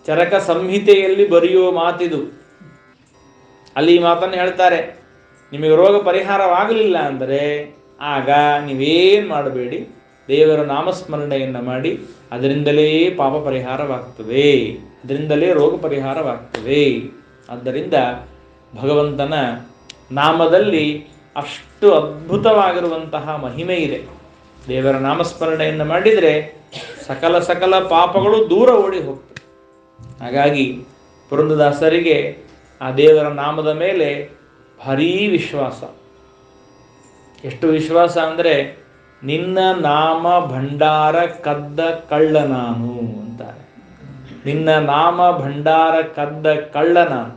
[SPEAKER 1] ಚರಕ ಸಂಹಿತೆಯಲ್ಲಿ ಬರೆಯುವ ಮಾತಿದು. ಅಲ್ಲಿ ಈ ಮಾತನ್ನು ಹೇಳ್ತಾರೆ, ನಿಮಗೆ ರೋಗ ಪರಿಹಾರವಾಗಲಿಲ್ಲ ಅಂದರೆ ಆಗ ನೀವೇನು ಮಾಡಬೇಡಿ, ದೇವರ ನಾಮಸ್ಮರಣೆಯನ್ನು ಮಾಡಿ, ಅದರಿಂದಲೇ ಪಾಪ ಪರಿಹಾರವಾಗ್ತದೆ, ಅದರಿಂದಲೇ ರೋಗ ಪರಿಹಾರವಾಗ್ತದೆ. ಆದ್ದರಿಂದ ಭಗವಂತನ ನಾಮದಲ್ಲಿ ಅಷ್ಟು ಅದ್ಭುತವಾಗಿರುವಂತಹ ಮಹಿಮೆ ಇದೆ. ದೇವರ ನಾಮಸ್ಮರಣೆಯನ್ನು ಮಾಡಿದರೆ ಸಕಲ ಪಾಪಗಳು ದೂರ ಓಡಿ ಹೋಗ್ತವೆ. ಹಾಗಾಗಿ ಪುರಂದರದಾಸರಿಗೆ ಆ ದೇವರ ನಾಮದ ಮೇಲೆ ಭಾರೀ ವಿಶ್ವಾಸ. ಎಷ್ಟು ವಿಶ್ವಾಸ ಅಂದರೆ, ನಿನ್ನ ನಾಮ ಭಂಡಾರ ಕದ್ದ ಕಳ್ಳ ನಾನು ಅಂತಾರೆ. ನಿನ್ನ ನಾಮ ಭಂಡಾರ ಕದ್ದ ಕಳ್ಳ ನಾನು.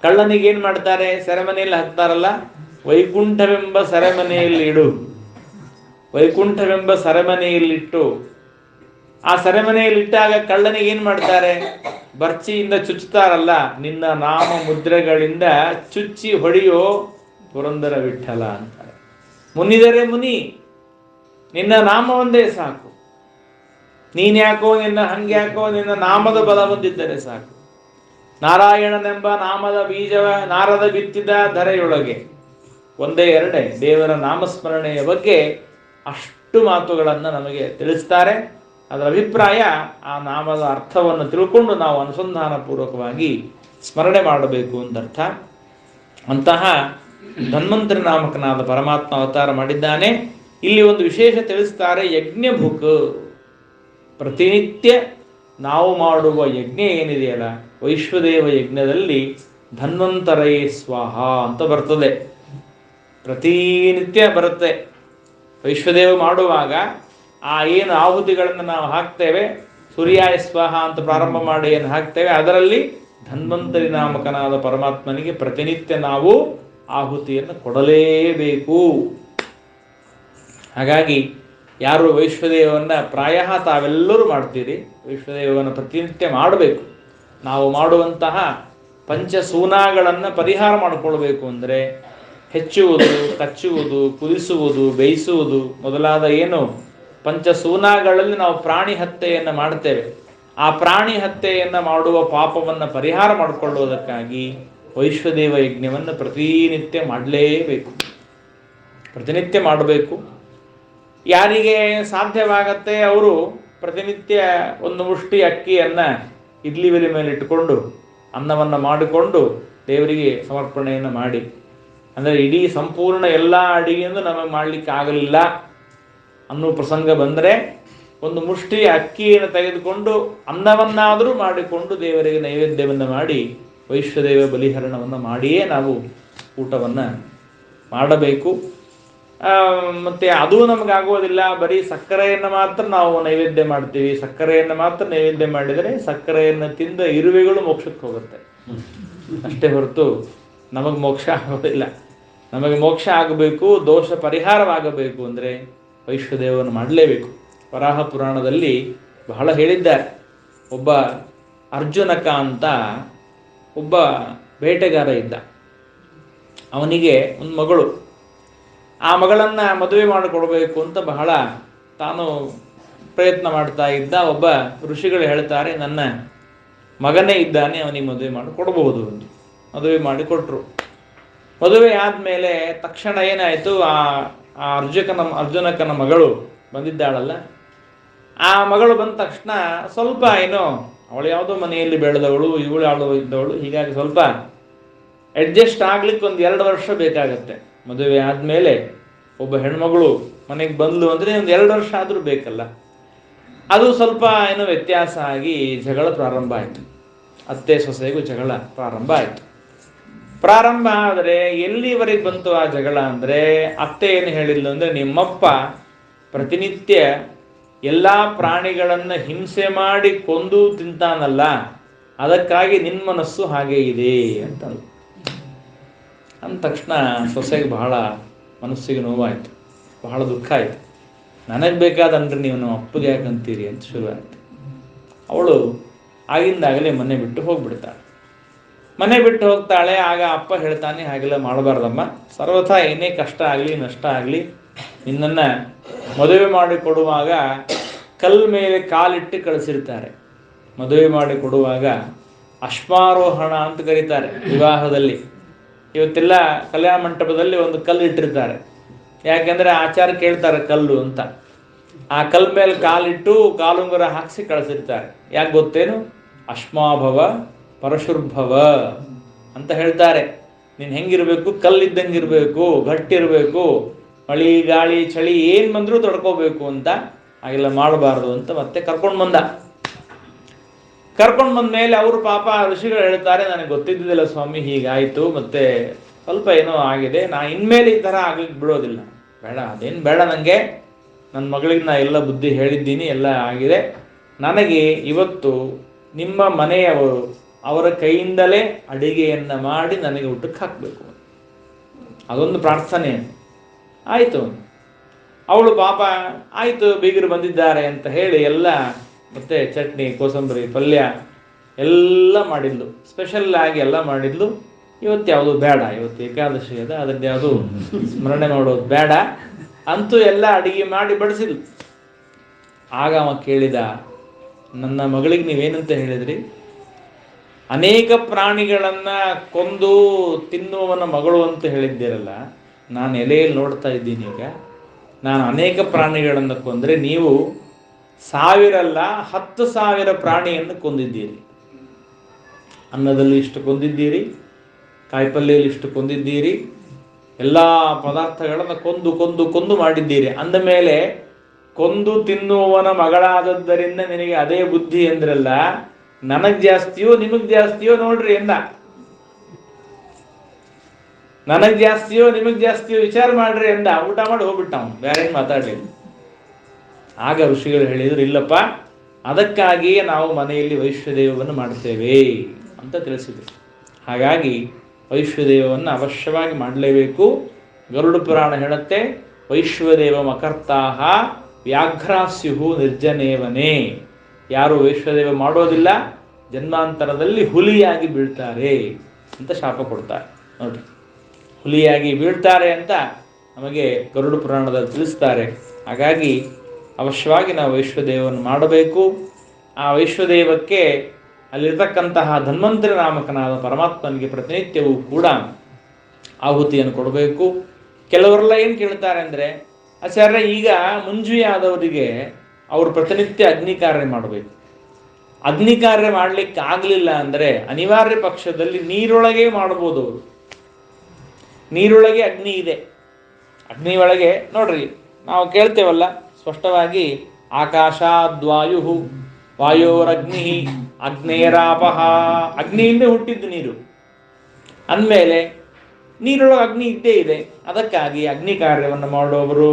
[SPEAKER 1] ಕಳ್ಳನಿಗೇನು ಮಾಡ್ತಾರೆ? ಸೆರೆಮನೆಯಲ್ಲಿ ಹಾಕ್ತಾರಲ್ಲ, ವೈಕುಂಠವೆಂಬ ಸೆರೆಮನೆಯಲ್ಲಿ ಇಡು, ವೈಕುಂಠವೆಂಬ ಸೆರೆಮನೆಯಲ್ಲಿಟ್ಟು, ಆ ಸೆರೆಮನೆಯಲ್ಲಿಟ್ಟಾಗ ಕಳ್ಳನಿಗೆ ಏನು ಮಾಡ್ತಾರೆ? ಬರ್ಚಿಯಿಂದ ಚುಚ್ಚುತ್ತಾರಲ್ಲ, ನಿನ್ನ ನಾಮ ಮುದ್ರೆಗಳಿಂದ ಚುಚ್ಚಿ ಹೊಡೆಯೋ ಪುರಂದರ ವಿಠಲ ಅಂತಾರೆ. ಮುನಿದರೆ ಮುನಿ, ನಿನ್ನ ನಾಮ ಒಂದೇ ಸಾಕು, ನೀನ್ಯಾಕೋ ನಿನ್ನ ಹಂಗ್ಯಾಕೋ, ನಿನ್ನ ನಾಮದ ಬಲ ಹೊಂದಿದ್ದರೆ ಸಾಕು. ನಾರಾಯಣನೆಂಬ ನಾಮದ ಬೀಜವ ನಾರದ ಬಿತ್ತಿದ ಧರೆಯೊಳಗೆ. ಒಂದೇ ಎರಡೇ ದೇವರ ನಾಮಸ್ಮರಣೆಯ ಬಗ್ಗೆ ಅಷ್ಟು ಮಾತುಗಳನ್ನು ನಮಗೆ ತಿಳಿಸ್ತಾರೆ. ಅದರ ಅಭಿಪ್ರಾಯ, ಆ ನಾಮದ ಅರ್ಥವನ್ನು ತಿಳ್ಕೊಂಡು ನಾವು ಅನುಸಂಧಾನ ಪೂರ್ವಕವಾಗಿ ಸ್ಮರಣೆ ಮಾಡಬೇಕು ಅಂತ ಅರ್ಥ. ಅಂತಹ ಧನ್ವಂತರಿ ನಾಮಕನಾದ ಪರಮಾತ್ಮ ಅವತಾರ ಮಾಡಿದ್ದಾನೆ. ಇಲ್ಲಿ ಒಂದು ವಿಶೇಷ ತಿಳಿಸ್ತಾರೆ, ಯಜ್ಞಭುಕ್. ಪ್ರತಿನಿತ್ಯ ನಾವು ಮಾಡುವ ಯಜ್ಞ ಏನಿದೆಯಲ್ಲ, ವೈಶ್ವದೇವ ಯಜ್ಞದಲ್ಲಿ ಧನ್ವಂತರೇ ಸ್ವಾಹ ಅಂತ ಬರ್ತದೆ. ಪ್ರತಿನಿತ್ಯ ಬರುತ್ತೆ. ವೈಶ್ವದೇವ ಮಾಡುವಾಗ ಆ ಏನು ಆಹುತಿಗಳನ್ನು ನಾವು ಹಾಕ್ತೇವೆ, ಸೂರ್ಯಾಯ ಸ್ವಾಹ ಅಂತ ಪ್ರಾರಂಭ ಮಾಡಿ ಏನು ಹಾಕ್ತೇವೆ, ಅದರಲ್ಲಿ ಧನ್ವಂತರಿ ನಾಮಕನಾದ ಪರಮಾತ್ಮನಿಗೆ ಪ್ರತಿನಿತ್ಯ ನಾವು ಆಹುತಿಯನ್ನು ಕೊಡಲೇಬೇಕು. ಹಾಗಾಗಿ ಯಾರು ವೈಶ್ವದೇವವನ್ನು ಪ್ರಾಯಃ ತಾವೆಲ್ಲರೂ ಮಾಡ್ತೀರಿ, ವೈಶ್ವದೇವವನ್ನು ಪ್ರತಿನಿತ್ಯ ಮಾಡಬೇಕು. ನಾವು ಮಾಡುವಂತಹ ಪಂಚಸೂನಾಗಳನ್ನು ಪರಿಹಾರ ಮಾಡಿಕೊಳ್ಬೇಕು ಅಂದರೆ ಹೆಚ್ಚುವುದು, ಕಚ್ಚುವುದು, ಕುದಿಸುವುದು, ಬೇಯಿಸುವುದು ಮೊದಲಾದ ಏನು ಪಂಚಸೂನಾಗಳಲ್ಲಿ ನಾವು ಪ್ರಾಣಿ ಹತ್ಯೆಯನ್ನು ಮಾಡ್ತೇವೆ. ಆ ಪ್ರಾಣಿ ಹತ್ಯೆಯನ್ನು ಮಾಡುವ ಪಾಪವನ್ನು ಪರಿಹಾರ ಮಾಡಿಕೊಳ್ಳುವುದಕ್ಕಾಗಿ ವೈಶ್ವದೇವ ಯಜ್ಞವನ್ನು ಪ್ರತಿನಿತ್ಯ ಮಾಡಲೇಬೇಕು, ಪ್ರತಿನಿತ್ಯ ಮಾಡಬೇಕು. ಯಾರಿಗೆ ಸಾಧ್ಯವಾಗತ್ತೆ ಅವರು ಪ್ರತಿನಿತ್ಯ ಒಂದು ಮುಷ್ಟಿ ಅಕ್ಕಿಯನ್ನು ಇಡ್ಲಿ ಬೆಲೆ ಮೇಲೆ ಇಟ್ಟುಕೊಂಡು ಅನ್ನವನ್ನು ಮಾಡಿಕೊಂಡು ದೇವರಿಗೆ ಸಮರ್ಪಣೆಯನ್ನು ಮಾಡಿ. ಅಂದರೆ ಇಡೀ ಸಂಪೂರ್ಣ ಎಲ್ಲ ಅಡಿಗೆಯನ್ನು ನಮಗೆ ಮಾಡಲಿಕ್ಕೆ ಆಗಲಿಲ್ಲ ಅನ್ನೋ ಪ್ರಸಂಗ ಬಂದರೆ ಒಂದು ಮುಷ್ಟಿ ಅಕ್ಕಿಯನ್ನು ತೆಗೆದುಕೊಂಡು ಅನ್ನವನ್ನಾದರೂ ಮಾಡಿಕೊಂಡು ದೇವರಿಗೆ ನೈವೇದ್ಯವನ್ನು ಮಾಡಿ ವೈಶ್ವದೇವ ಬಲಿಹರಣವನ್ನು ಮಾಡಿಯೇ ನಾವು ಊಟವನ್ನು ಮಾಡಬೇಕು. ಮತ್ತು ಅದು ನಮಗಾಗೋದಿಲ್ಲ, ಬರೀ ಸಕ್ಕರೆಯನ್ನು ಮಾತ್ರ ನಾವು ನೈವೇದ್ಯ ಮಾಡ್ತೀವಿ. ಸಕ್ಕರೆಯನ್ನು ಮಾತ್ರ ನೈವೇದ್ಯ ಮಾಡಿದರೆ ಸಕ್ಕರೆಯನ್ನು ತಿಂದ ಇರುವೆಗಳು ಮೋಕ್ಷಕ್ಕೆ ಹೋಗುತ್ತೆ ಅಷ್ಟೇ ಹೊರತು ನಮಗೆ ಮೋಕ್ಷ ಆಗೋದಿಲ್ಲ. ನಮಗೆ ಮೋಕ್ಷ ಆಗಬೇಕು, ದೋಷ ಪರಿಹಾರವಾಗಬೇಕು ಅಂದರೆ ವೈಶ್ವದೇವವನ್ನು ಮಾಡಲೇಬೇಕು. ವರಾಹ ಪುರಾಣದಲ್ಲಿ ಬಹಳ ಹೇಳಿದ್ದಾರೆ. ಒಬ್ಬ ಅರ್ಜುನಕ ಅಂತ ಒಬ್ಬ ಬೇಟೆಗಾರ ಇದ್ದ. ಅವನಿಗೆ ಒಂದು ಮಗಳು. ಆ ಮಗಳನ್ನು ಮದುವೆ ಮಾಡಿಕೊಡ್ಬೇಕು ಅಂತ ಬಹಳ ತಾನು ಪ್ರಯತ್ನ ಮಾಡ್ತಾ ಇದ್ದ. ಒಬ್ಬ ಋಷಿಗಳು ಹೇಳ್ತಾರೆ, ನನ್ನ ಮಗನೇ ಇದ್ದಾನೆ, ಅವನಿಗೆ ಮದುವೆ ಮಾಡಿ ಕೊಡಬಹುದು ಅಂತ. ಮದುವೆ ಮಾಡಿ ಕೊಟ್ಟರು. ಮದುವೆ ಆದಮೇಲೆ ತಕ್ಷಣ ಏನಾಯಿತು, ಆ ಅರ್ಜುನಕನ ಮಗಳು ಬಂದಿದ್ದಾಳಲ್ಲ, ಆ ಮಗಳು ಬಂದ ತಕ್ಷಣ ಸ್ವಲ್ಪ ಏನೋ ಅವಳು ಯಾವುದೋ ಮನೆಯಲ್ಲಿ ಬೆಳೆದವಳು, ಇವಳು ಯಾವುದೋ ಇದ್ದವಳು, ಹೀಗಾಗಿ ಸ್ವಲ್ಪ ಅಡ್ಜಸ್ಟ್ ಆಗ್ಲಿಕ್ಕೆ ಒಂದು 2 ವರ್ಷ ಬೇಕಾಗತ್ತೆ. ಮದುವೆ ಆದಮೇಲೆ ಒಬ್ಬ ಹೆಣ್ಮಗಳು ಮನೆಗೆ ಬಂದ್ಲು ಅಂದರೆ ಒಂದು 2 ವರ್ಷ ಆದರೂ ಬೇಕಲ್ಲ. ಅದು ಸ್ವಲ್ಪ ಏನೋ ವ್ಯತ್ಯಾಸ ಆಗಿ ಜಗಳ ಪ್ರಾರಂಭ ಆಯಿತು. ಅತ್ತೆ ಸೊಸೆಗೂ ಜಗಳ ಪ್ರಾರಂಭ ಆಯಿತು. ಪ್ರಾರಂಭ ಆದರೆ ಎಲ್ಲಿವರೆಗೆ ಬಂತು ಆ ಜಗಳ ಅಂದರೆ, ಅತ್ತೆ ಏನು ಹೇಳಿದ್ಲು ಅಂದರೆ, ನಿಮ್ಮಪ್ಪ ಪ್ರತಿನಿತ್ಯ ಎಲ್ಲ ಪ್ರಾಣಿಗಳನ್ನು ಹಿಂಸೆ ಮಾಡಿ ಕೊಂದು ತಿಂತಾನಲ್ಲ, ಅದಕ್ಕಾಗಿ ನಿನ್ನ ಮನಸ್ಸು ಹಾಗೆ ಇದೆ ಅಂತ ಅಂದ ತಕ್ಷಣ ಸೊಸೆಗೆ ಬಹಳ ಮನಸ್ಸಿಗೆ ನೋವಾಯಿತು, ಬಹಳ ದುಃಖ ಆಯಿತು. ನನಗೆ ಬೇಕಾದನ್ರಿ ನೀವು ನಮ್ಮ ಅಪ್ಪಗೆ ಯಾಕಂತೀರಿ ಅಂತ ಶುರುವಾಯಿತು. ಅವಳು ಆಗಿಂದಾಗಲೇ ಮನೆ ಬಿಟ್ಟು ಹೋಗ್ಬಿಡ್ತಾಳೆ. ಮನೆ ಬಿಟ್ಟು ಹೋಗ್ತಾಳೆ. ಆಗ ಅಪ್ಪ ಹೇಳ್ತಾನೆ, ಹಾಗೆಲ್ಲ ಮಾಡಬಾರ್ದಮ್ಮ, ಸರ್ವಥಾ ಏನೇ ಕಷ್ಟ ಆಗಲಿ ನಷ್ಟ ಆಗಲಿ ನಿನ್ನನ್ನು ಮದುವೆ ಮಾಡಿ ಕೊಡುವಾಗ ಕಲ್ ಮೇಲೆ ಕಾಲಿಟ್ಟು ಕಳಿಸಿರ್ತಾರೆ. ಮದುವೆ ಮಾಡಿ ಕೊಡುವಾಗ ಅಶ್ವಾರೋಹಣ ಅಂತ ಕರೀತಾರೆ ವಿವಾಹದಲ್ಲಿ. ಇವತ್ತೆಲ್ಲ ಕಲ್ಯಾಣ ಮಂಟಪದಲ್ಲಿ ಒಂದು ಕಲ್ಲು ಇಟ್ಟಿರ್ತಾರೆ, ಯಾಕೆಂದರೆ ಆಚಾರ ಕೇಳ್ತಾರೆ ಕಲ್ಲು ಅಂತ. ಆ ಕಲ್ ಮೇಲೆ ಕಾಲಿಟ್ಟು ಕಾಲುಂಗುರ ಹಾಕಿಸಿ ಕಳಿಸಿರ್ತಾರೆ. ಯಾಕೆ ಗೊತ್ತೇನು? ಅಶ್ಮಾಭವ ಪರಶುರ್ಭವ ಅಂತ ಹೇಳ್ತಾರೆ. ನೀನು ಹೆಂಗಿರ್ಬೇಕು? ಕಲ್ಲಿದ್ದಂಗಿರ್ಬೇಕು, ಗಟ್ಟಿರಬೇಕು, ಮಳಿ ಗಾಳಿ ಚಳಿ ಏನು ಬಂದರೂ ತಡ್ಕೋಬೇಕು ಅಂತ. ಹಾಗೆಲ್ಲ ಮಾಡಬಾರ್ದು ಅಂತ ಮತ್ತೆ ಕರ್ಕೊಂಡು ಬಂದ ಮೇಲೆ ಅವರು ಪಾಪ ಋಷಿಗಳು ಹೇಳ್ತಾರೆ, ನನಗೆ ಗೊತ್ತಿದ್ದಿಲ್ಲ ಸ್ವಾಮಿ, ಹೀಗಾಯಿತು, ಮತ್ತೆ ಸ್ವಲ್ಪ ಏನೋ ಆಗಿದೆ, ನಾ ಇನ್ಮೇಲೆ ಈ ಥರ ಆಗ್ಲಿಕ್ಕೆ ಬಿಡೋದಿಲ್ಲ, ಬೇಡ, ಅದೇನು ಬೇಡ ನನಗೆ, ನನ್ನ ಮಗಳಿಗೆ ನಾ ಎಲ್ಲ ಬುದ್ಧಿ ಹೇಳಿದ್ದೀನಿ, ಎಲ್ಲ ಆಗಿದೆ, ನನಗೆ ಇವತ್ತು ನಿಮ್ಮ ಮನೆಯವರು ಅವರ ಕೈಯಿಂದಲೇ ಅಡಿಗೆಯನ್ನು ಮಾಡಿ ನನಗೆ ಊಟಕ್ಕೆ ಹಾಕಬೇಕು, ಅದೊಂದು ಪ್ರಾರ್ಥನೆ. ಆಯಿತು. ಅವಳು ಪಾಪ ಆಯಿತು ಬೀಗರು ಬಂದಿದ್ದಾರೆ ಅಂತ ಹೇಳಿ ಎಲ್ಲ ಮತ್ತೆ ಚಟ್ನಿ, ಕೋಸಂಬರಿ, ಪಲ್ಯ ಎಲ್ಲ ಮಾಡಿದ್ಲು, ಸ್ಪೆಷಲ್ ಆಗಿ ಎಲ್ಲ ಮಾಡಿದ್ಲು. ಇವತ್ತು ಯಾವುದು ಬೇಡ, ಇವತ್ತು ಏಕಾದಶಿ ಅದ, ಅದಕ್ಕೆ ಯಾವುದು ಸ್ಮರಣೆ ಮಾಡೋದು ಬೇಡ ಅಂತೂ ಎಲ್ಲ ಅಡಿಗೆ ಮಾಡಿ ಬಡಿಸಿದ್ಲು. ಆಗ ಅವ ಕೇಳಿದ, ನನ್ನ ಮಗಳಿಗೆ ನೀವೇನಂತ ಹೇಳಿದ್ರಿ? ಅನೇಕ ಪ್ರಾಣಿಗಳನ್ನು ಕೊಂದು ತಿನ್ನುವವನ ಮಗಳು ಅಂತ ಹೇಳಿದ್ದೀರಲ್ಲ, ನಾನು ಎಲೆಯಲ್ಲಿ ನೋಡ್ತಾ ಇದ್ದೀನಿ. ಈಗ ನಾನು ಅನೇಕ ಪ್ರಾಣಿಗಳನ್ನು ಕೊಂದರೆ ನೀವು 1000 ಅಲ್ಲ 10,000 ಪ್ರಾಣಿಯನ್ನು ಕೊಂದಿದ್ದೀರಿ. ಅನ್ನದಲ್ಲಿ ಇಷ್ಟು ಕೊಂದಿದ್ದೀರಿ, ಕಾಯಿಪಲ್ಯಲ್ಲಿ ಇಷ್ಟು ಕೊಂದಿದ್ದೀರಿ, ಎಲ್ಲ ಪದಾರ್ಥಗಳನ್ನು ಕೊಂದು ಮಾಡಿದ್ದೀರಿ. ಅಂದ ಮೇಲೆ ಕೊಂದು ತಿನ್ನುವವನ ಮಗಳಾದದ್ದರಿಂದ ನಿನಗೆ ಅದೇ ಬುದ್ಧಿ ಎಂದ್ರಲ್ಲ, ನನಗೆ ಜಾಸ್ತಿಯೋ ನಿಮಗೆ ಜಾಸ್ತಿಯೋ ನೋಡ್ರಿ ಎಂದ. ನನಗೆ ಜಾಸ್ತಿಯೋ ನಿಮಗೆ ಜಾಸ್ತಿಯೋ ವಿಚಾರ ಮಾಡ್ರಿ ಎಂದ. ಊಟ ಮಾಡಿ ಹೋಗ್ಬಿಟ್ಟ ಅವನು, ಬೇರೆ ಏನು ಮಾತಾಡಲಿಲ್ಲ. ಆಗ ಋಷಿಗಳು ಹೇಳಿದರು, ಇಲ್ಲಪ್ಪ, ಅದಕ್ಕಾಗಿಯೇ ನಾವು ಮನೆಯಲ್ಲಿ ವೈಶ್ವದೇವವನ್ನು ಮಾಡ್ತೇವೆ ಅಂತ ತಿಳಿಸಿದರು. ಹಾಗಾಗಿ ವೈಶ್ವದೇವವನ್ನು ಅವಶ್ಯವಾಗಿ ಮಾಡಲೇಬೇಕು. ಗರುಡ ಪುರಾಣ ಹೇಳುತ್ತೆ, ವೈಶ್ವದೇವ ಮಕರ್ತಾಹ ವ್ಯಾಘ್ರಾಸ್ಯುಹು ನಿರ್ಜನೇವನೇ. ಯಾರು ವೈಶ್ವದೇವ ಮಾಡೋದಿಲ್ಲ ಜನ್ಮಾಂತರದಲ್ಲಿ ಹುಲಿಯಾಗಿ ಬೀಳ್ತಾರೆ ಅಂತ ಶಾಪ ಕೊಡ್ತಾರೆ. ನೋಡ್ರಿ, ಹುಲಿಯಾಗಿ ಬೀಳ್ತಾರೆ ಅಂತ ನಮಗೆ ಗರುಡ ಪುರಾಣದಲ್ಲಿ ತಿಳಿಸ್ತಾರೆ. ಹಾಗಾಗಿ ಅವಶ್ಯವಾಗಿ ನಾವು ವೈಶ್ವದೇವವನ್ನು ಮಾಡಬೇಕು. ಆ ವೈಶ್ವದೇವಕ್ಕೆ ಅಲ್ಲಿರ್ತಕ್ಕಂತಹ ಧನ್ವಂತರಿ ನಾಮಕನಾದ ಪರಮಾತ್ಮನಿಗೆ ಪ್ರತಿನಿತ್ಯವೂ ಕೂಡ ಆಹುತಿಯನ್ನು ಕೊಡಬೇಕು. ಕೆಲವರೆಲ್ಲ ಏನು ಕೇಳ್ತಾರೆ ಅಂದರೆ, ಆಚಾರ್ಯ, ಈಗ ಮುಂಜುಯಾದವರಿಗೆ ಅವರು ಪ್ರತಿನಿತ್ಯ ಅಗ್ನಿ ಕಾರ್ಯ ಮಾಡಬೇಕು. ಅಗ್ನಿ ಕಾರ್ಯ ಮಾಡಲಿಕ್ಕೆ ಆಗಲಿಲ್ಲ ಅಂದರೆ ಅನಿವಾರ್ಯ ಪಕ್ಷದಲ್ಲಿ ನೀರೊಳಗೆ ಮಾಡ್ಬೋದು. ಅವರು ನೀರೊಳಗೆ ಅಗ್ನಿ ಇದೆ, ಅಗ್ನಿ ಒಳಗೆ ನೋಡ್ರಿ, ನಾವು ಕೇಳ್ತೇವಲ್ಲ ಸ್ಪಷ್ಟವಾಗಿ, ಆಕಾಶಾದ್ವಾಯು ವಾಯೋರಗ್ನಿ ಅಗ್ನೇರಾಪಹ. ಅಗ್ನಿಯಿಂದ ಹುಟ್ಟಿದ್ದು ನೀರು ಅಂದಮೇಲೆ ನೀರೊಳಗೆ ಅಗ್ನಿ ಇದ್ದೇ ಇದೆ. ಅದಕ್ಕಾಗಿ ಅಗ್ನಿ ಕಾರ್ಯವನ್ನು ಮಾಡುವವರು,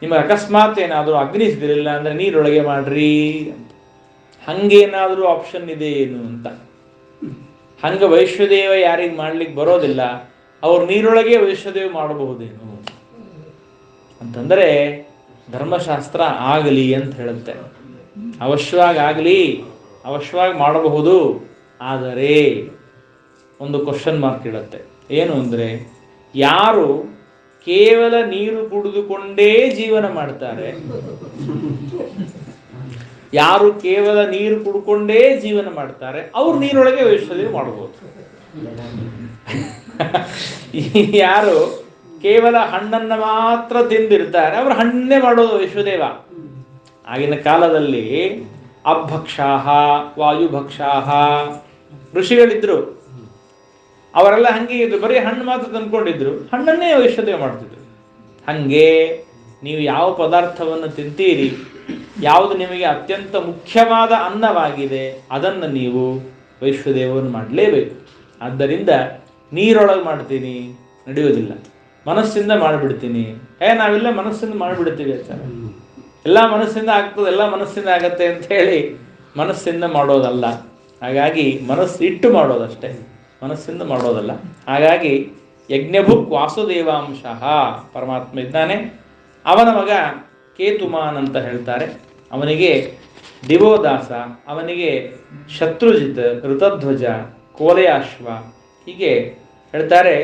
[SPEAKER 1] ನಿಮಗೆ ಅಕಸ್ಮಾತ್ ಏನಾದರೂ ಅಗ್ನಿ ಸಿಗಲಿಲ್ಲ ಅಂದರೆ ನೀರೊಳಗೆ ಮಾಡ್ರಿ ಅಂತ. ಹಂಗೇನಾದರೂ ಆಪ್ಷನ್ ಇದೆ ಏನು ಅಂತ. ಹಂಗೆ ವೈಶ್ವದೇವ ಯಾರಿಗೆ ಮಾಡ್ಲಿಕ್ಕೆ ಬರೋದಿಲ್ಲ, ಅವ್ರು ನೀರೊಳಗೆ ವೈಶ್ವದೇವ ಮಾಡಬಹುದೇನು ಅಂತಂದರೆ ಧರ್ಮಶಾಸ್ತ್ರ ಆಗಲಿ ಅಂತ ಹೇಳುತ್ತೆ. ಅವಶ್ಯವಾಗಿ ಆಗಲಿ, ಅವಶ್ಯವಾಗಿ ಮಾಡಬಹುದು. ಆದರೆ ಒಂದು ಕ್ವಶನ್ ಮಾರ್ಕ್ ಇಡುತ್ತೆ. ಏನು ಅಂದರೆ, ಯಾರು ಕೇವಲ ನೀರು ಕುಡಿದುಕೊಂಡೇ ಜೀವನ ಮಾಡ್ತಾರೆ, ಯಾರು ಕೇವಲ ನೀರು ಕುಡ್ಕೊಂಡೇ ಜೀವನ ಮಾಡ್ತಾರೆ, ಅವ್ರು ನೀರೊಳಗೆ ವೈಶ್ವದೇವ ಮಾಡಬಹುದು. ಯಾರು ಕೇವಲ ಹಣ್ಣನ್ನು ಮಾತ್ರ ತಿಂದಿರ್ತಾರೆ, ಅವರು ಹಣ್ಣೇ ಮಾಡೋದು ವೈಶ್ವದೇವ. ಆಗಿನ ಕಾಲದಲ್ಲಿ ಅಭಕ್ಷಾಹ ವಾಯುಭಕ್ಷಾಹ ಋಷಿಗಳಿದ್ರು, ಅವರೆಲ್ಲ ಹಂಗೆ ಇದ್ರು, ಬರೀ ಹಣ್ಣು ಮಾತ್ರ ತಂದ್ಕೊಂಡಿದ್ರು, ಹಣ್ಣನ್ನೇ ವೈಶ್ವದೇವ ಮಾಡ್ತಿದ್ರು. ಹಾಗೆ ನೀವು ಯಾವ ಪದಾರ್ಥವನ್ನು ತಿಂತೀರಿ, ಯಾವುದು ನಿಮಗೆ ಅತ್ಯಂತ ಮುಖ್ಯವಾದ ಅನ್ನವಾಗಿದೆ, ಅದನ್ನು ನೀವು ವೈಶ್ವದೇವವನ್ನು ಮಾಡಲೇಬೇಕು. ಆದ್ದರಿಂದ ನೀರೊಳಗೆ ಮಾಡ್ತೀನಿ ನಡೆಯೋದಿಲ್ಲ, ಮನಸ್ಸಿಂದ ಮಾಡಿಬಿಡ್ತೀನಿ, ನಾವೆಲ್ಲ ಮನಸ್ಸಿಂದ ಮಾಡಿಬಿಡ್ತೀವಿ ಅಂತ. ಎಲ್ಲ ಮನಸ್ಸಿಂದ ಆಗ್ತದೆ, ಎಲ್ಲ ಮನಸ್ಸಿಂದ ಆಗತ್ತೆ ಅಂತ ಹೇಳಿ ಮನಸ್ಸಿಂದ ಮಾಡೋದಲ್ಲ. ಹಾಗಾಗಿ ಮನಸ್ಸು ಇಟ್ಟು ಮಾಡೋದಷ್ಟೇ, ಮನಸ್ಸಿಂದ ಮಾಡೋದಲ್ಲ. ಹಾಗಾಗಿ ಯಜ್ಞಭುಕ್ ವಾಸುದೇವಾಂಶಃ ಪರಮಾತ್ಮ ಇದ್ದಾನೆ. ಅವನ ಮಗ ಕೇತುಮಾನ್ ಅಂತ ಹೇಳ್ತಾರೆ. ಅವನಿಗೆ ದಿವೋದಾಸ, ಅವನಿಗೆ ಶತ್ರುಜಿತ್, ಋತಧ್ವಜ, ಕೋಲೆಯಾಶ್ವ ಹೀಗೆ ಹೇಳ್ತಾರೆ.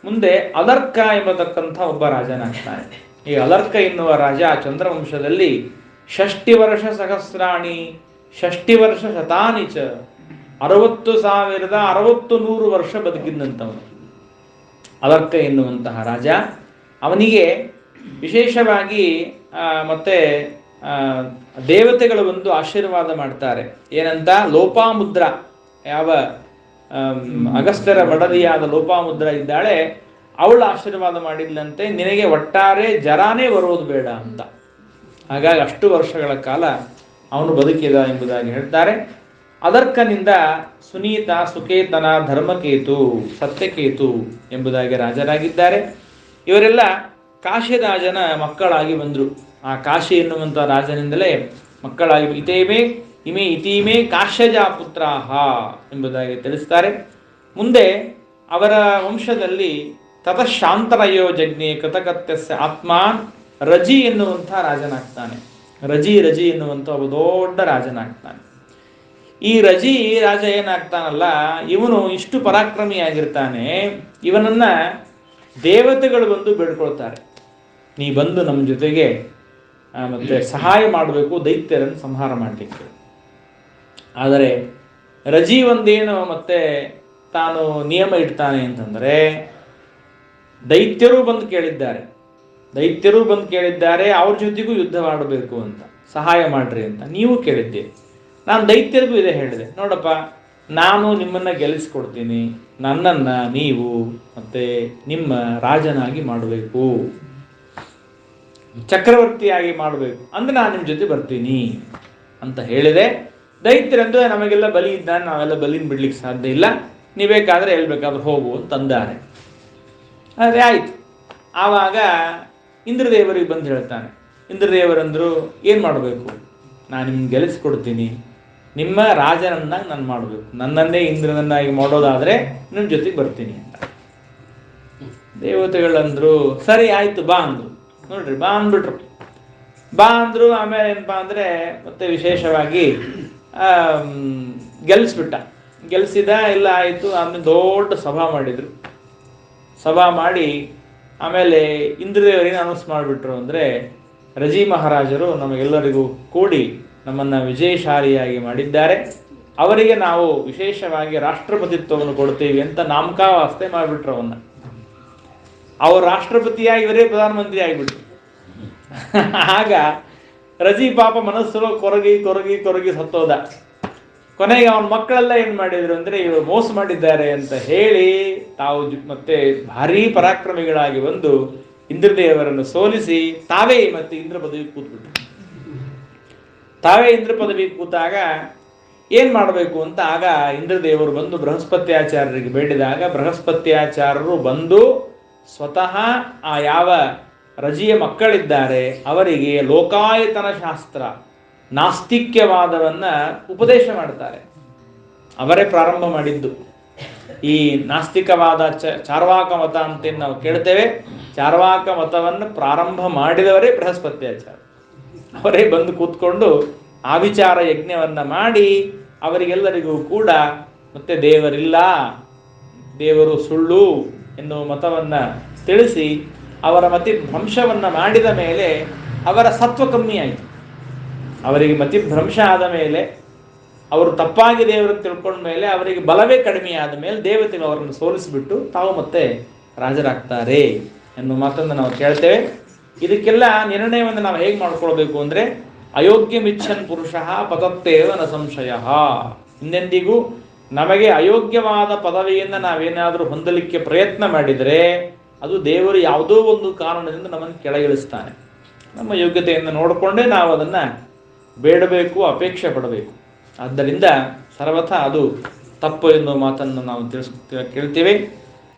[SPEAKER 1] ಮುಂದೆ ಅಲರ್ಕ ಎಂಬತಕ್ಕಂಥ ಒಬ್ಬ ರಾಜನಾಗ್ತಾನೆ. ಈ ಅಲರ್ಕ ಎನ್ನುವ ರಾಜ ಚಂದ್ರವಂಶದಲ್ಲಿ 60 ವರ್ಷ ಸಹಸ್ರಾಣಿ ಷಷ್ಟಿ ವರ್ಷ ಶತಾನಿಚ, 60,000 ವರ್ಷ ಬದುಕಿದ್ದಂಥವನು ಅಲರ್ಕ ಎನ್ನುವಂತಹ ರಾಜ. ಅವನಿಗೆ ವಿಶೇಷವಾಗಿ ಮತ್ತೆ ದೇವತೆಗಳು ಬಂದು ಆಶೀರ್ವಾದ ಮಾಡ್ತಾರೆ. ಏನಂತ? ಲೋಪಾಮುದ್ರ, ಯಾವ ಅಗಸ್ತ್ಯರ ಬಡದಿಯಾದ ಲೋಪಾಮುದ್ರ ಇದ್ದಾಳೆ, ಅವಳು ಆಶೀರ್ವಾದ ಮಾಡಿದ್ಲಂತೆ, ನಿನಗೆ ಒಟ್ಟಾರೆ ಜರಾನೇ ಬರೋದು ಬೇಡ ಅಂತ. ಹಾಗಾಗಿ ಅಷ್ಟು ವರ್ಷಗಳ ಕಾಲ ಅವನು ಬದುಕಿದ ಎಂಬುದಾಗಿ ಹೇಳ್ತಾರೆ. ಅದರ್ಕನಿಂದ ಸುನೀತ, ಸುಕೇತನ, ಧರ್ಮಕೇತು, ಸತ್ಯಕೇತು ಎಂಬುದಾಗಿ ರಾಜರಾಗಿದ್ದಾರೆ. ಇವರೆಲ್ಲ ಕಾಶಿ ರಾಜನ ಮಕ್ಕಳಾಗಿ ಬಂದರು. ಆ ಕಾಶಿ ಎನ್ನುವಂಥ ರಾಜನಿಂದಲೇ ಮಕ್ಕಳಾಗಿ ಇತೀಮೇ ಕಾಶ್ಯಜ ಪುತ್ರಾಹ ಎಂಬುದಾಗಿ ತಿಳಿಸ್ತಾರೆ. ಮುಂದೆ ಅವರ ವಂಶದಲ್ಲಿ ತತಃಶಾಂತರಯೋ ಜಜ್ಞೆ ಕೃತಕತ್ಯಸ್ಯ ಆತ್ಮಾನ್ ರಜಿ ಎನ್ನುವಂಥ ರಾಜನಾಗ್ತಾನೆ. ರಜಿ ಎನ್ನುವಂಥ ಒಬ್ಬ ದೊಡ್ಡ ರಾಜನಾಗ್ತಾನೆ. ಈ ರಜಿ ರಾಜ ಏನಾಗ್ತಾನಲ್ಲ, ಇವನು ಇಷ್ಟು ಪರಾಕ್ರಮಿಯಾಗಿರ್ತಾನೆ, ಇವನನ್ನ ದೇವತೆಗಳು ಬಂದು ಬೇಡ್ಕೊಳ್ತಾರೆ, ನೀ ಬಂದು ನಮ್ಮ ಜೊತೆಗೆ ಮತ್ತೆ ಸಹಾಯ ಮಾಡಬೇಕು ದೈತ್ಯರನ್ನು ಸಂಹಾರ ಮಾಡಲಿಕ್ಕೆ. ಆದರೆ ರಜಿ ಒಂದೇನು ಮತ್ತೆ ತಾನು ನಿಯಮ ಇಡ್ತಾನೆ ಅಂತಂದರೆ, ದೈತ್ಯರು ಬಂದು ಕೇಳಿದ್ದಾರೆ, ಅವ್ರ ಜೊತೆಗೂ ಯುದ್ಧ ಮಾಡಬೇಕು ಅಂತ, ಸಹಾಯ ಮಾಡ್ರಿ ಅಂತ ನೀವು ಕೇಳಿದ್ದೀರಿ. ನಾನು ದೈತ್ಯರಿಗೂ ಇದೇ ಹೇಳಿದೆ, ನೋಡಪ್ಪ, ನಾನು ನಿಮ್ಮನ್ನ ಗೆಲ್ಲಿಸ್ಕೊಡ್ತೀನಿ, ನನ್ನನ್ನ ನೀವು ಮತ್ತೆ ನಿಮ್ಮ ರಾಜನಾಗಿ ಮಾಡಬೇಕು, ಚಕ್ರವರ್ತಿಯಾಗಿ ಮಾಡಬೇಕು ಅಂದ್ರೆ ನಾನು ನಿಮ್ಮ ಜೊತೆ ಬರ್ತೀನಿ ಅಂತ ಹೇಳಿದೆ. ದೈತ್ಯರಂದು ನಮಗೆಲ್ಲ ಬಲಿ ಇದ್ದಾನೆ, ನಾವೆಲ್ಲ ಬಲಿನ ಬಿಡ್ಲಿಕ್ಕೆ ಸಾಧ್ಯ ಇಲ್ಲ, ನೀ ಬೇಕಾದ್ರೆ ಹೇಳ್ಬೇಕಾದ್ರೆ ಹೋಗು ಅಂತಂದಾರೆ. ಅದೇ ಆಯ್ತು. ಆವಾಗ ಇಂದ್ರದೇವರಿಗೆ ಬಂದು ಹೇಳ್ತಾನೆ. ಇಂದ್ರದೇವರಂದ್ರು, ಏನು ಮಾಡಬೇಕು? ನಾನು ನಿಮ್ಗೆ ಗೆಲ್ಲಿಸ್ಕೊಡ್ತೀನಿ, ನಿಮ್ಮ ರಾಜನನ್ನಾಗಿ ನಾನು ಮಾಡಬೇಕು, ನನ್ನನ್ನೇ ಇಂದ್ರನನ್ನಾಗಿ ಮಾಡೋದಾದ್ರೆ ನಿಮ್ಮ ಜೊತೆಗೆ ಬರ್ತೀನಿ ಅಂತ. ದೇವತೆಗಳಂದ್ರು ಸರಿ ಆಯ್ತು ಬಾ ಅಂದ್ರು. ನೋಡ್ರಿ, ಬಾ ಅಂದ್ರು. ಆಮೇಲೆ ಏನಪ್ಪಾ ಅಂದ್ರೆ ಮತ್ತೆ ವಿಶೇಷವಾಗಿ ಗೆಲ್ಸಿದ ಎಲ್ಲ ಆಯ್ತು. ಆಮೇಲೆ ದೊಡ್ಡ ಸಭಾ ಮಾಡಿದ್ರು. ಸಭಾ ಮಾಡಿ ಆಮೇಲೆ ಇಂದ್ರದೇವರಿಗೆ ಅನೌನ್ಸ್ ಮಾಡಿಬಿಟ್ರು. ಅಂದರೆ ರಜಿ ಮಹಾರಾಜರು ನಮಗೆಲ್ಲರಿಗೂ ಕೂಡಿ ನಮ್ಮನ್ನು ವಿಜಯಶಾಲಿಯಾಗಿ ಮಾಡಿದ್ದಾರೆ, ಅವರಿಗೆ ನಾವು ವಿಶೇಷವಾಗಿ ರಾಷ್ಟ್ರಪತಿತ್ವವನ್ನು ಕೊಡ್ತೀವಿ ಅಂತ ನಾಮಕಾವಾಸ್ತೆ ಮಾಡಿಬಿಟ್ರು. ಅವನ್ನ ಅವರು ರಾಷ್ಟ್ರಪತಿಯಾಗಿ ಇವರೇ ಪ್ರಧಾನಮಂತ್ರಿ ಆಗಿಬಿಟ್ರು. ಆಗ ರಜಿ ಪಾಪ ಮನಸ್ಸು ಕೊರಗಿ ಸತ್ತೋದ. ಕೊನೆಗೆ ಅವನ ಮಕ್ಕಳೆಲ್ಲ ಏನು ಮಾಡಿದ್ರು ಅಂದರೆ, ಇವರು ಮೋಸ ಮಾಡಿದ್ದಾರೆ ಅಂತ ಹೇಳಿ ತಾವು ಮತ್ತೆ ಭಾರೀ ಪರಾಕ್ರಮಿಗಳಾಗಿ ಬಂದು ಇಂದ್ರದೇವರನ್ನು ಸೋಲಿಸಿ ತಾವೇ ಮತ್ತೆ ಇಂದ್ರ ಪದವಿ ಕೂತ್ಬಿಟ್ರು. ತಾವೇ ಇಂದ್ರ ಪದವಿ ಕೂತಾಗ ಏನು ಮಾಡಬೇಕು ಅಂತ ಆಗ ಇಂದ್ರದೇವರು ಬಂದು ಬೃಹಸ್ಪತ್ಯಾಚಾರ್ಯರಿಗೆ ಬೇಡಿದಾಗ, ಬೃಹಸ್ಪತ್ಯಾಚಾರ್ಯರು ಬಂದು ಸ್ವತಃ ಆ ಯಾವ ರಜಿಯ ಮಕ್ಕಳಿದ್ದಾರೆ ಅವರಿಗೆ ಲೋಕಾಯತನ ಶಾಸ್ತ್ರ, ನಾಸ್ತಿಕ್ಯವಾದವನ್ನ ಉಪದೇಶ ಮಾಡ್ತಾರೆ. ಅವರೇ ಪ್ರಾರಂಭ ಮಾಡಿದ್ದು ಈ ನಾಸ್ತಿಕವಾದ ಚಾರ್ವಾಕ ಮತ ಅಂತೇನು ನಾವು ಕೇಳ್ತೇವೆ. ಚಾರ್ವಾಕ ಮತವನ್ನು ಪ್ರಾರಂಭ ಮಾಡಿದವರೇ ಬೃಹಸ್ಪತ್ಯಾಚಾರ್ಯ. ಅವರೇ ಬಂದು ಕೂತ್ಕೊಂಡು ಆವಿಚಾರ ಯಜ್ಞವನ್ನ ಮಾಡಿ ಅವರಿಗೆಲ್ಲರಿಗೂ ಕೂಡ ಮತ್ತೆ ದೇವರಿಲ್ಲ, ದೇವರು ಸುಳ್ಳು ಎನ್ನುವ ಮತವನ್ನ ತಿಳಿಸಿ ಅವರ ಮತಿಭ್ರಂಶವನ್ನ ಮಾಡಿದ ಮೇಲೆ ಅವರ ಸತ್ವ ಕಮ್ಮಿ ಆಯಿತು. ಅವರಿಗೆ ಮತಿಭ್ರಂಶ ಆದ ಮೇಲೆ, ಅವರು ತಪ್ಪಾಗಿ ದೇವರಿಗೆ ತಿಳ್ಕೊಂಡ ಮೇಲೆ, ಅವರಿಗೆ ಬಲವೇ ಕಡಿಮೆ ಆದ ಮೇಲೆ ದೇವತೆಗಳು ಅವರನ್ನು ಸೋಲಿಸಿಬಿಟ್ಟು ತಾವು ಮತ್ತೆ ರಾಜರಾಗ್ತಾರೆ ಎನ್ನುವ ಮಾತನ್ನು ನಾವು ಕೇಳ್ತೇವೆ. ಇದಕ್ಕೆಲ್ಲ ನಿರ್ಣಯವನ್ನು ನಾವು ಹೇಗೆ ಮಾಡ್ಕೊಳ್ಬೇಕು ಅಂದರೆ, ಅಯೋಗ್ಯ ಮಿಚ್ಚನ್ ಪುರುಷ ಪತತ್ತೇವ ನ ಸಂಶಯ. ಹಿಂದೆಂದಿಗೂ ನಮಗೆ ಅಯೋಗ್ಯವಾದ ಪದವಿಯನ್ನು ನಾವೇನಾದರೂ ಹೊಂದಲಿಕ್ಕೆ ಪ್ರಯತ್ನ ಮಾಡಿದರೆ ಅದು ದೇವರು ಯಾವುದೋ ಒಂದು ಕಾರಣದಿಂದ ನಮ್ಮನ್ನು ಕೆಳಗಿಳಿಸ್ತಾನೆ. ನಮ್ಮ ಯೋಗ್ಯತೆಯನ್ನು ನೋಡಿಕೊಂಡೇ ನಾವು ಅದನ್ನು ಬೇಡಬೇಕು, ಅಪೇಕ್ಷೆ ಪಡಬೇಕು. ಆದ್ದರಿಂದ ಸರ್ವಥಾ ಅದು ತಪ್ಪು ಎನ್ನುವ ಮಾತನ್ನು ನಾವು ಕೇಳ್ತೇವೆ.